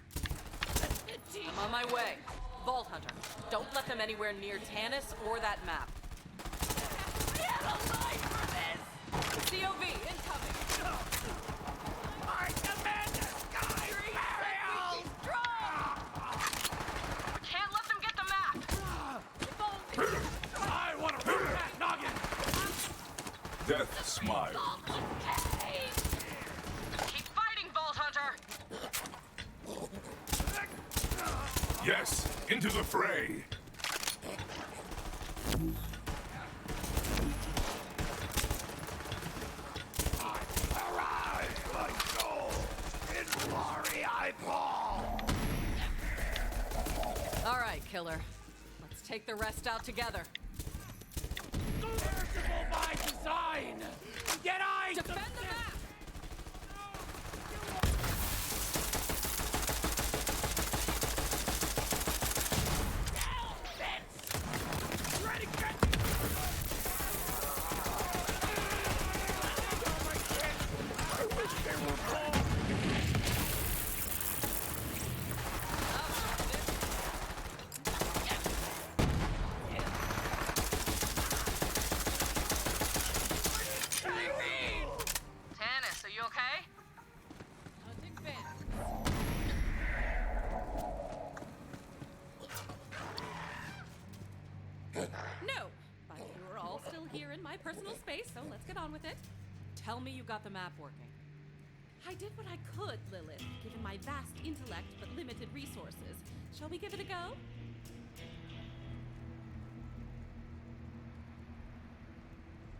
I'm on my way. Vault Hunter, don't let them anywhere near Tanis or that map. Get alive for this! COV incoming. Our commander, Kyrie Ariel! We can't let them get the map. I want to move that noggin! Death smile. Keep fighting, Vault Hunter. Yes, into the fray. Arise, my soul! In glory I fall! All right, killer. Let's take the rest out together. Irreversible by design! Get eyes! Defend the map! Ready, get! I wish they were wrong! Tanis, are you okay? No, but you're all still here in my personal space, so let's get on with it. Tell me you got the map working. I did what I could, Lilith, given my vast intellect but limited resources. Shall we give it a go?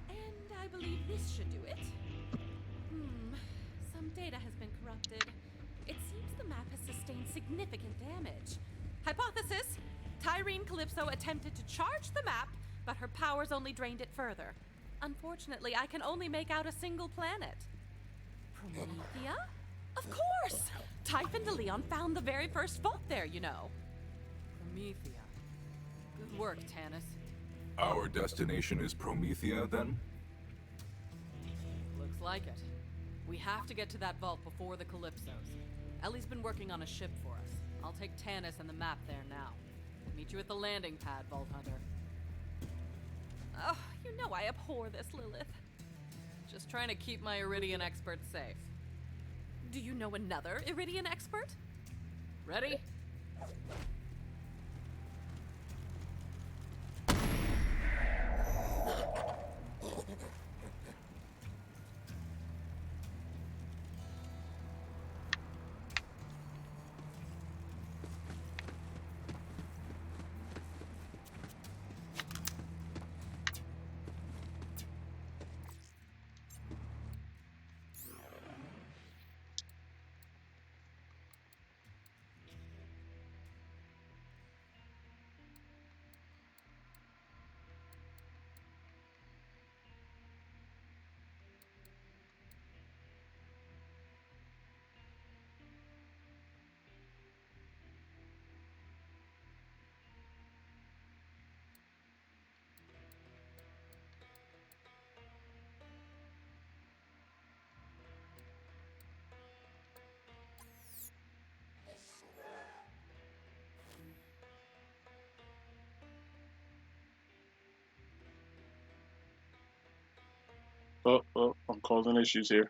And I believe this should do it. Some data has been corrupted. It seems the map has sustained significant damage. Hypothesis: Tyrene Calypso attempted to charge the map, but her powers only drained it further. Unfortunately, I can only make out a single planet. Promethea? Of course! Typhon de Leon found the very first vault there, you know. Promethea. Good work, Tanis. Our destination is Promethea, then? Looks like it. We have to get to that vault before the Calypsos. Ellie's been working on a ship for us. I'll take Tanis and the map there now. Meet you at the landing pad, Vault Hunter. Oh, you know I abhor this, Lilith. Just trying to keep my Iridian expert safe. Do you know another Iridian expert? Ready? Oh, I'm causing issues here.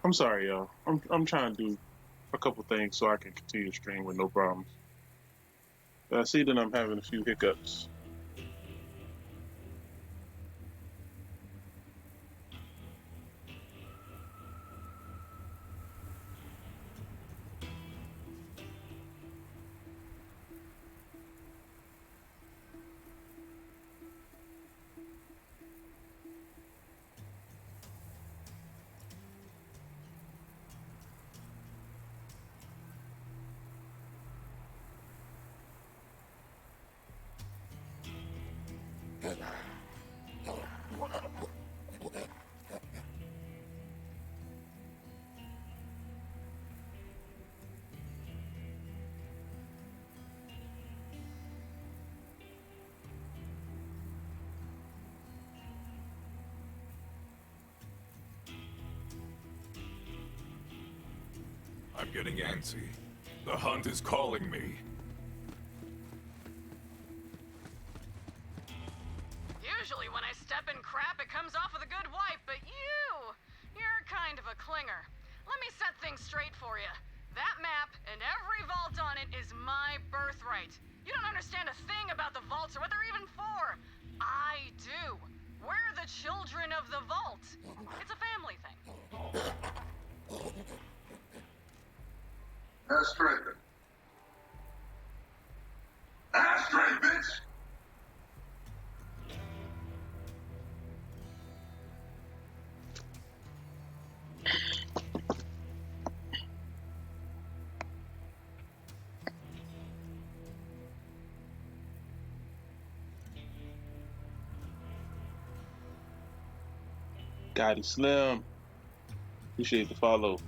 I'm sorry, y'all. I'm trying to do a couple things so I can continue to stream with no problems. But I see that I'm having a few hiccups. I'm getting antsy. The hunt is calling me. Usually when I step in crap, it comes off with a good wipe, but you a clinger. Let me set things straight for you. That map and every vault on it is my birthright. You don't understand a thing about the vaults or what they're even for. I do. We're the children of the vault. It's a family thing. That's straight. That's straight, bitch! Gotti Slim. Appreciate the follow.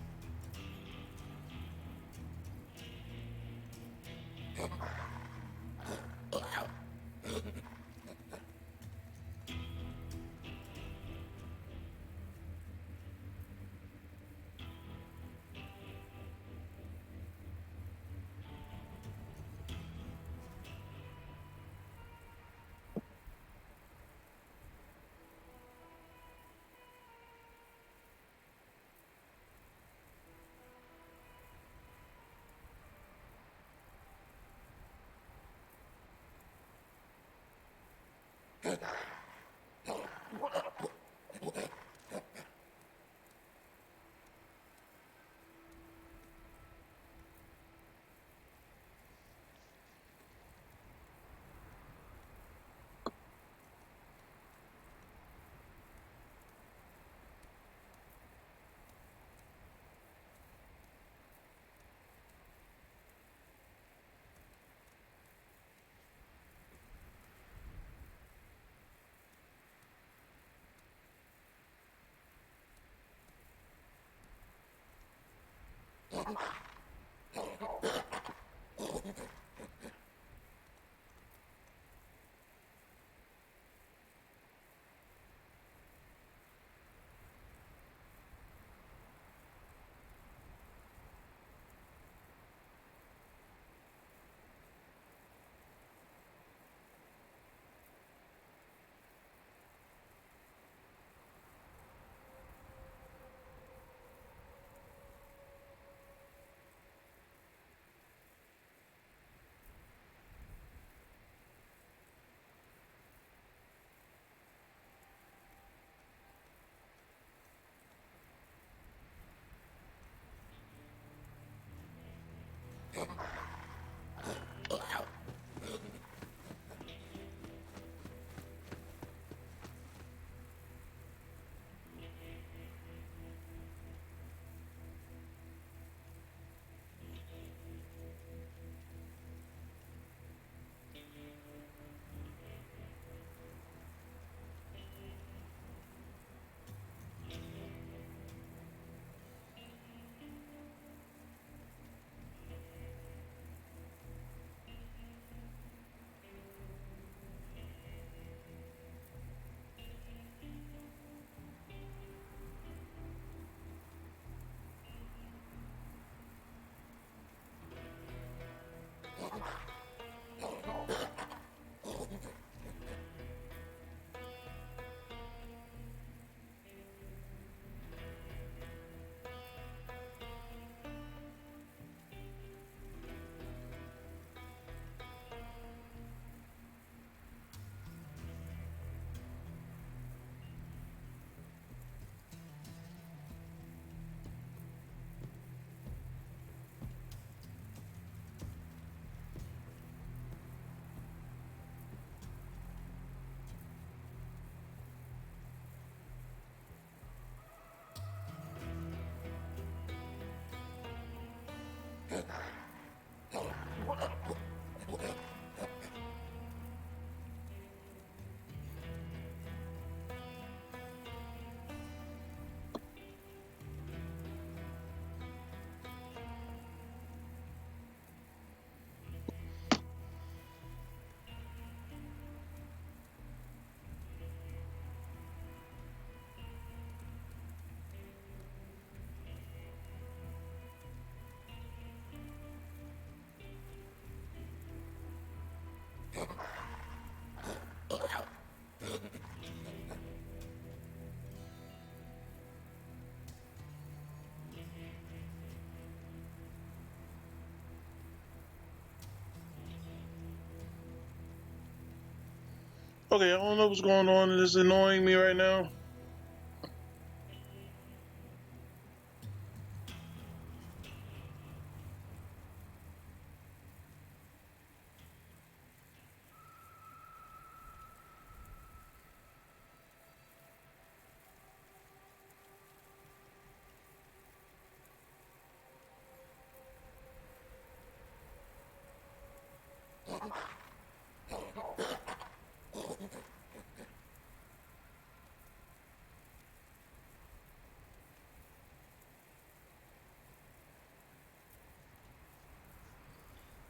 Okay, I don't know what's going on. It's annoying me right now.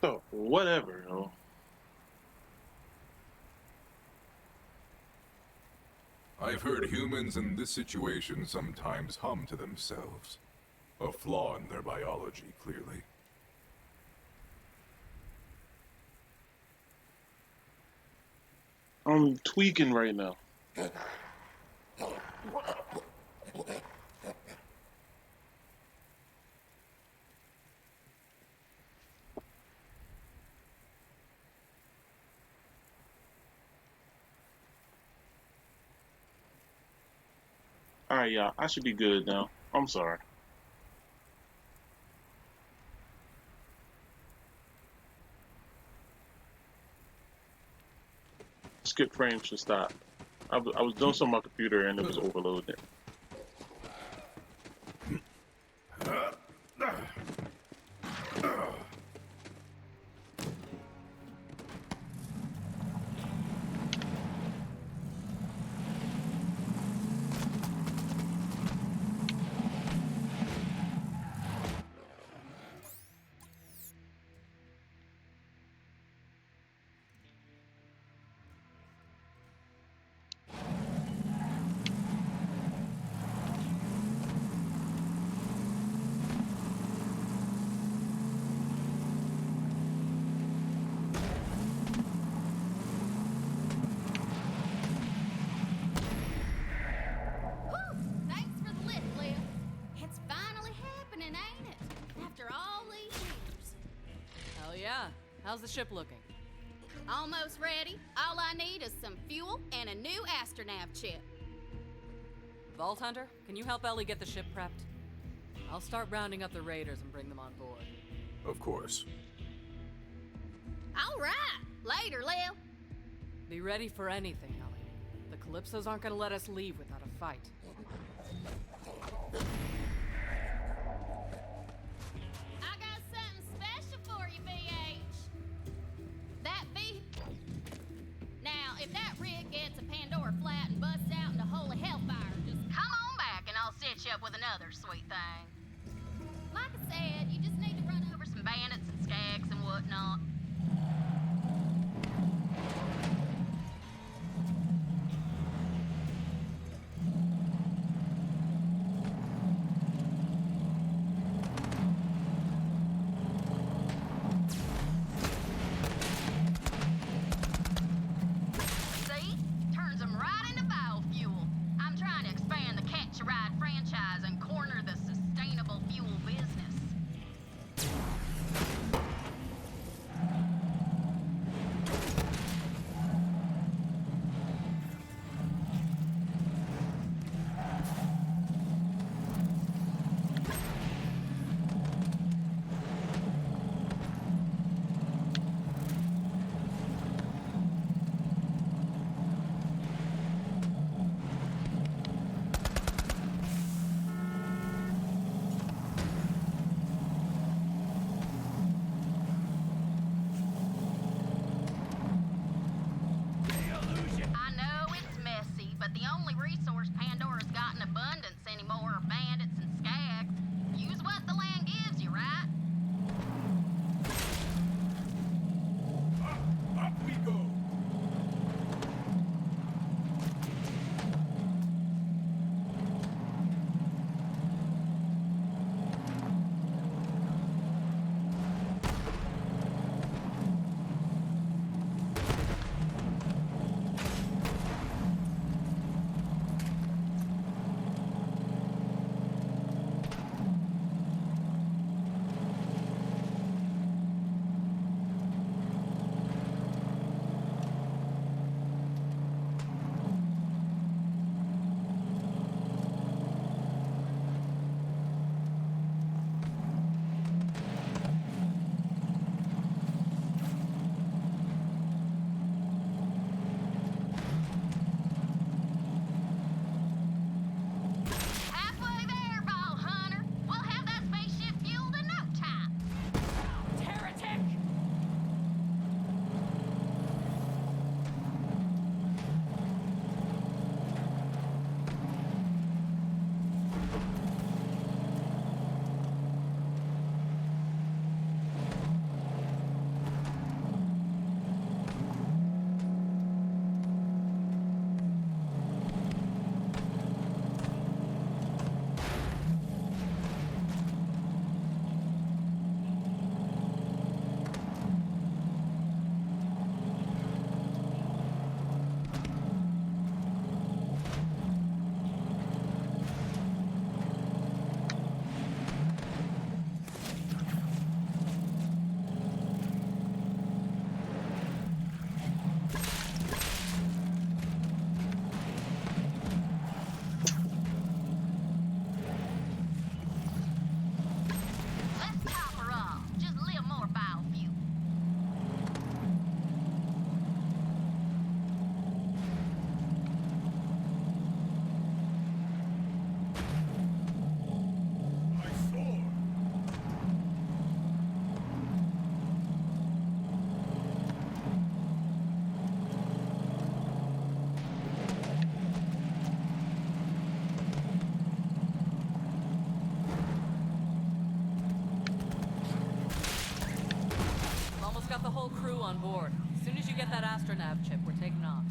So, whatever, yo. I've heard humans in this situation sometimes hum to themselves. A flaw in their biology, clearly. I'm tweaking right now. Alright, y'all. I should be good now. I'm sorry. Skip frame should stop. I was doing something on my computer and it was overloaded. How's the ship looking? Almost ready. All I need is some fuel and a new astronav chip. Vault Hunter, can you help Ellie get the ship prepped? I'll start rounding up the raiders and bring them on board. Of course. All right. Later, Lil. Be ready for anything, Ellie. The Calypsos aren't gonna let us leave without a fight. I got something special for you, BH. That be... Now, if that rig gets a Pandora flat and busts out into holy hellfire, just come on back and I'll set you up with another sweet thing. Like I said, you just need to run over some bandits and skags and whatnot. See? Turns them right into biofuel. I'm trying to expand the Catch a Ride franchise and corner the got the whole crew on board. As soon as you get that astronav chip, we're taking off.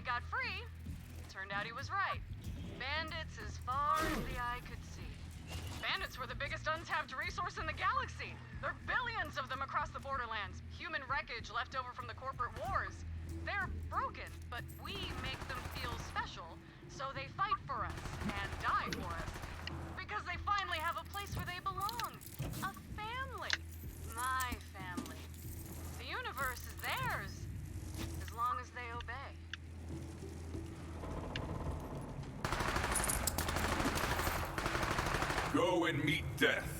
Got free, turned out he was right. Bandits as far as the eye could see. Bandits were the biggest untapped resource in the galaxy. There are billions of them across the borderlands. Human wreckage left over from the corporate wars. They're broken, but we make them feel special, so they fight for us and die for us. Because they finally have a place where they belong. A family. My family. The universe is theirs, as long as they obey. Go and meet death.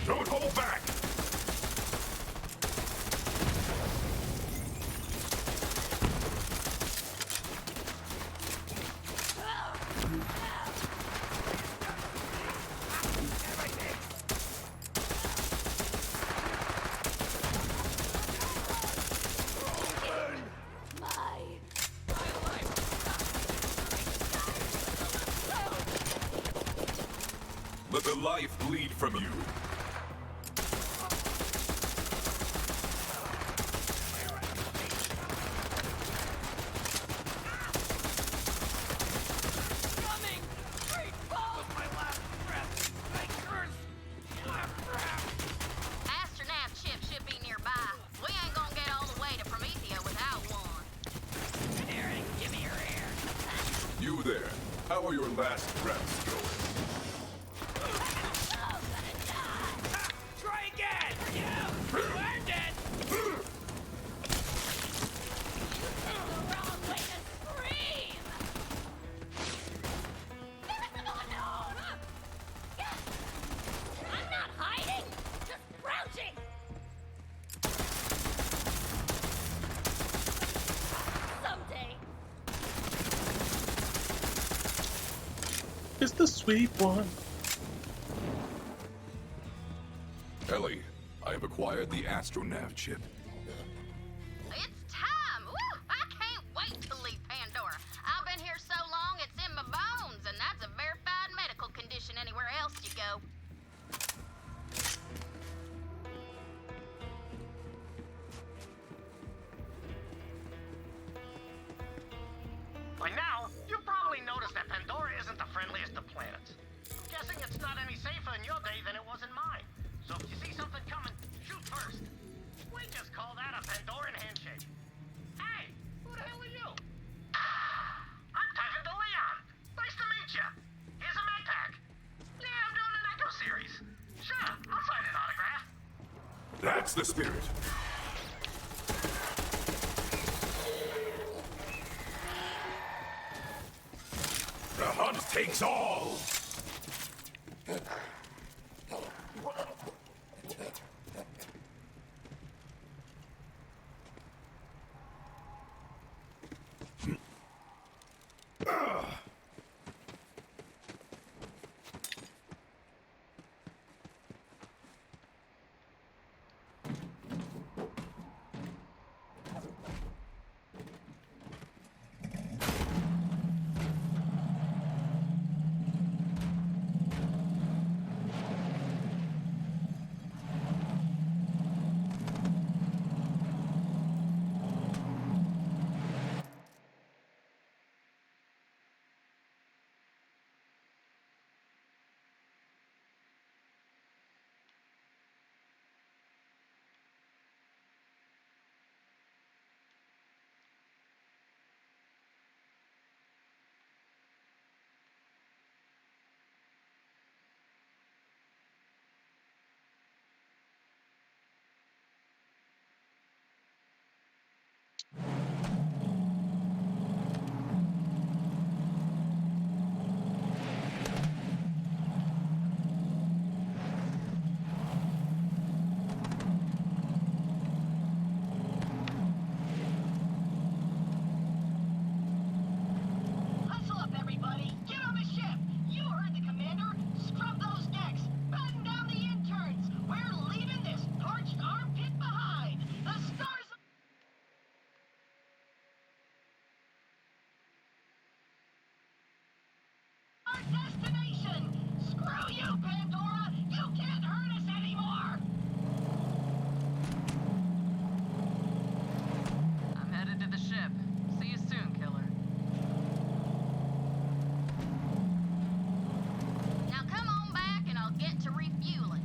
Don't hold back! Let the life bleed from you. You there, how are your last breaths going? Try again! You earned it! It's the sweet one. Ellie, I have acquired the Astronav chip. It's time! Woo! I can't wait to leave Pandora. I've been here so long it's in my bones, and that's a verified medical condition anywhere else you go. By now, you've probably noticed that Pandora isn't the friendliest of planets. I'm guessing it's not any safer in your day than it was in mine. So if you see something coming, shoot first. We just call that a Pandoran handshake. Hey, who the hell are you? I'm Tyler DeLeon. Nice to meet you. Here's a med pack. Yeah, I'm doing an Echo series. Sure, I'll sign an autograph. That's the spirit. The hunt takes all! Hustle up, everybody! Get on the ship! You heard the commander! Scrub those decks! Batten down the interns! We're leaving this parched armpit behind! The stars are our destination! Screw you, Pandora! You can't hurt us anymore! I'm headed to the ship. See you soon, killer. Now come on back and I'll get to refueling.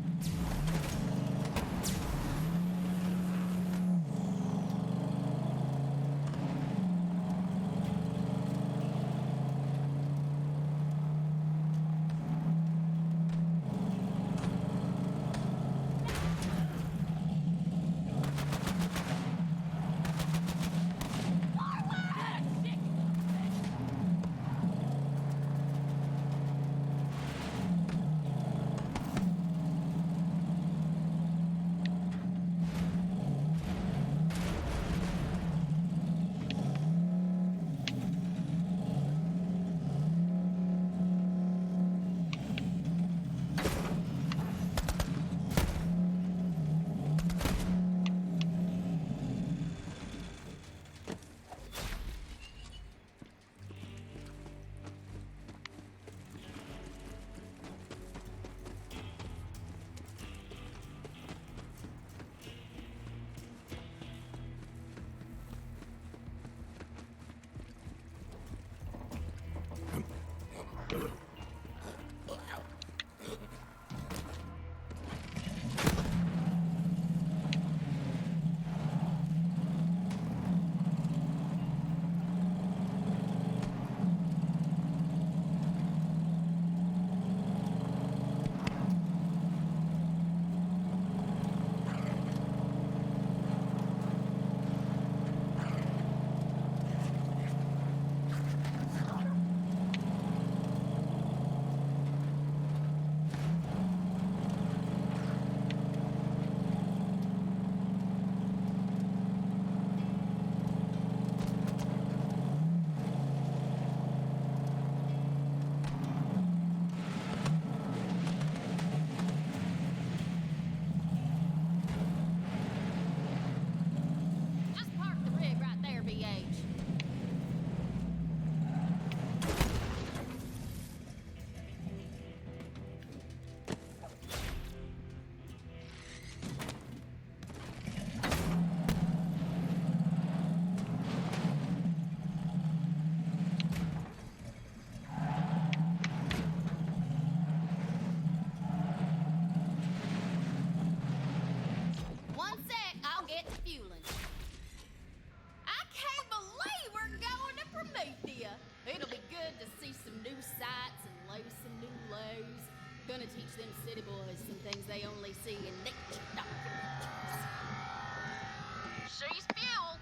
She's fuel.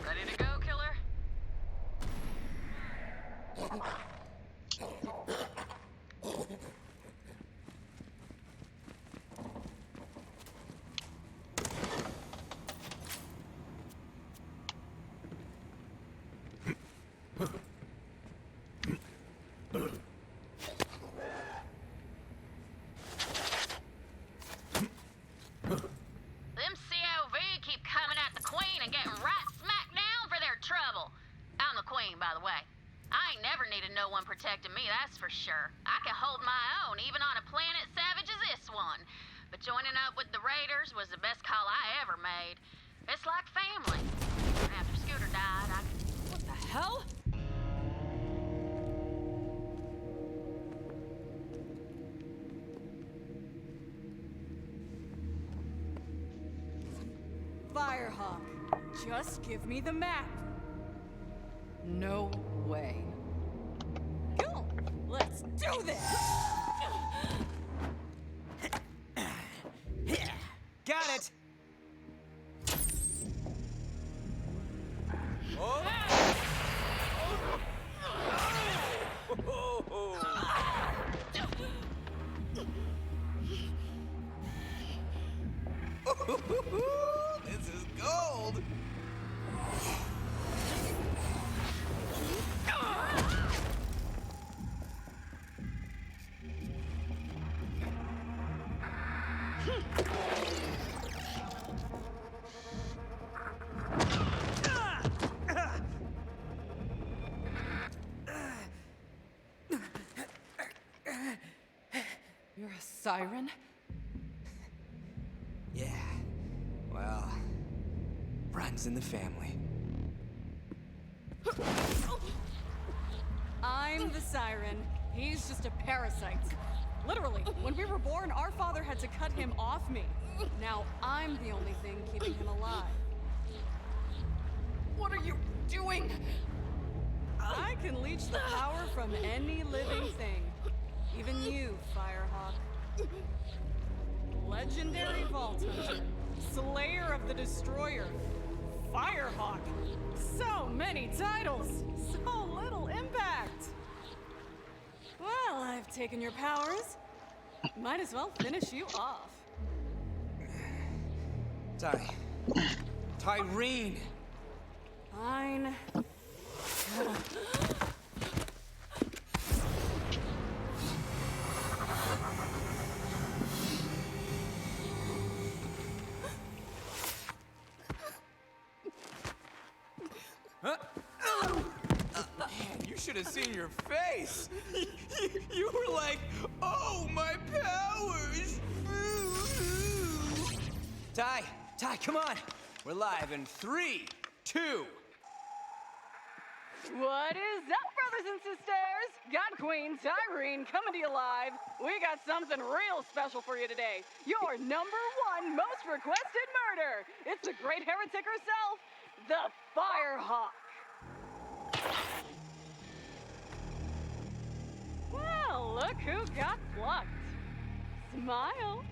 Ready to go, killer? Them COV keep coming at the Queen and getting right smack down for their trouble. I'm the Queen, by the way. I ain't never needed no one protecting me, that's for sure. I can hold my own, even on a planet savage as this one. But joining up with the Raiders was the best call I ever made. It's like family. After Scooter died, I... What the hell? Firehawk, just give me the map. No way. Cool, let's do this! Got it! Oh! This is gold! You're a siren? Yeah. Well, runs in the family. I'm the siren. He's just a parasite. Literally, when we were born, our father had to cut him off me. Now I'm the only thing keeping him alive. What are you doing? I can leech the power from any living thing. Even you, Firehawk. Legendary Vault Hunter. Slayer of the Destroyer. Firehawk. So many titles. So little impact. Well, I've taken your powers. Might as well finish you off. Tyreen! Fine. You should have seen your face! You were like, oh, my powers! Ty, come on! We're live in 3, 2. What is up, brothers and sisters? God Queen Tyreen coming to you live. We got something real special for you today. Your #1 most requested murder. It's the great heretic herself, the Firehawk. Well, look who got plucked. Smile.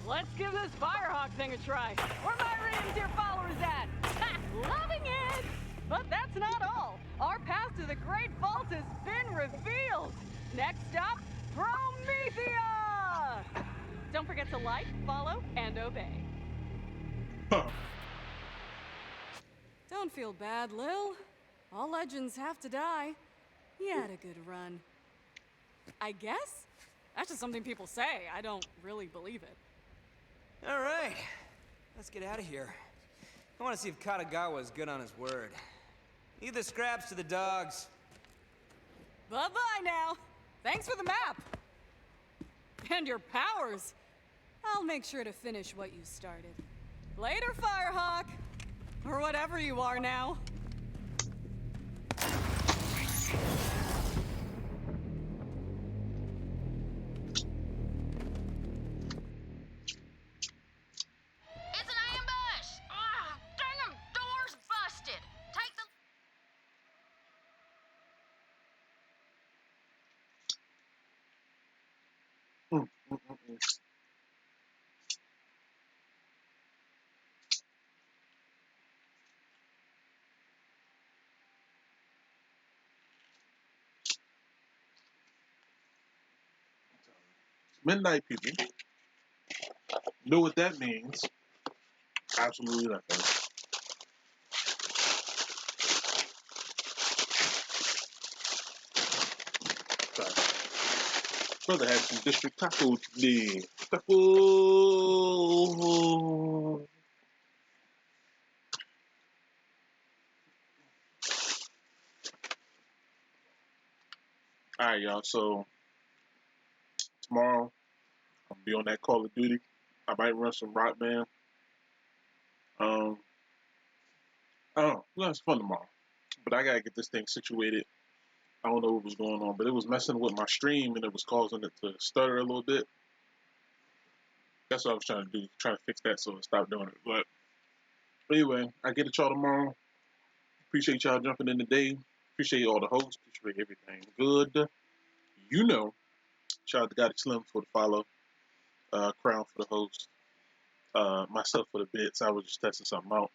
Let's give this Firehawk thing a try. Where my Radiant dear followers at? Ha! Loving it! But that's not all. Our path to the Great Vault has been revealed. Next stop, Promethea! Don't forget to like, follow, and obey. Don't feel bad, Lil. All legends have to die. You had a good run. I guess? That's just something people say. I don't really believe it. All right, let's get out of here. I want to see if Katagawa is good on his word. Leave the scraps to the dogs. Bye-bye now. Thanks for the map. And your powers. I'll make sure to finish what you started. Later, Firehawk. Or whatever you are now. Midnight people know what that means. Absolutely nothing. Sorry. Brother had some district taco today. Taco. Alright, y'all. So tomorrow I'll be on that Call of Duty. I might run some Rock Band. I don't know. It's fun tomorrow. But I gotta get this thing situated. I don't know what was going on, but it was messing with my stream and it was causing it to stutter a little bit. That's what I was trying to do, trying to fix that so it stopped doing it. But anyway, I get it y'all tomorrow. Appreciate y'all jumping in today. Appreciate all the hosts. Appreciate everything good. You know, shout out to Gotti Slim for the follow. Crown for the host. Myself for the bits. I was just testing something out.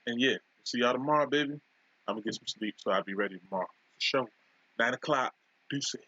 And yeah, see y'all tomorrow, baby. I'm gonna get some sleep so I'll be ready tomorrow. For sure. 9 o'clock. Deuces.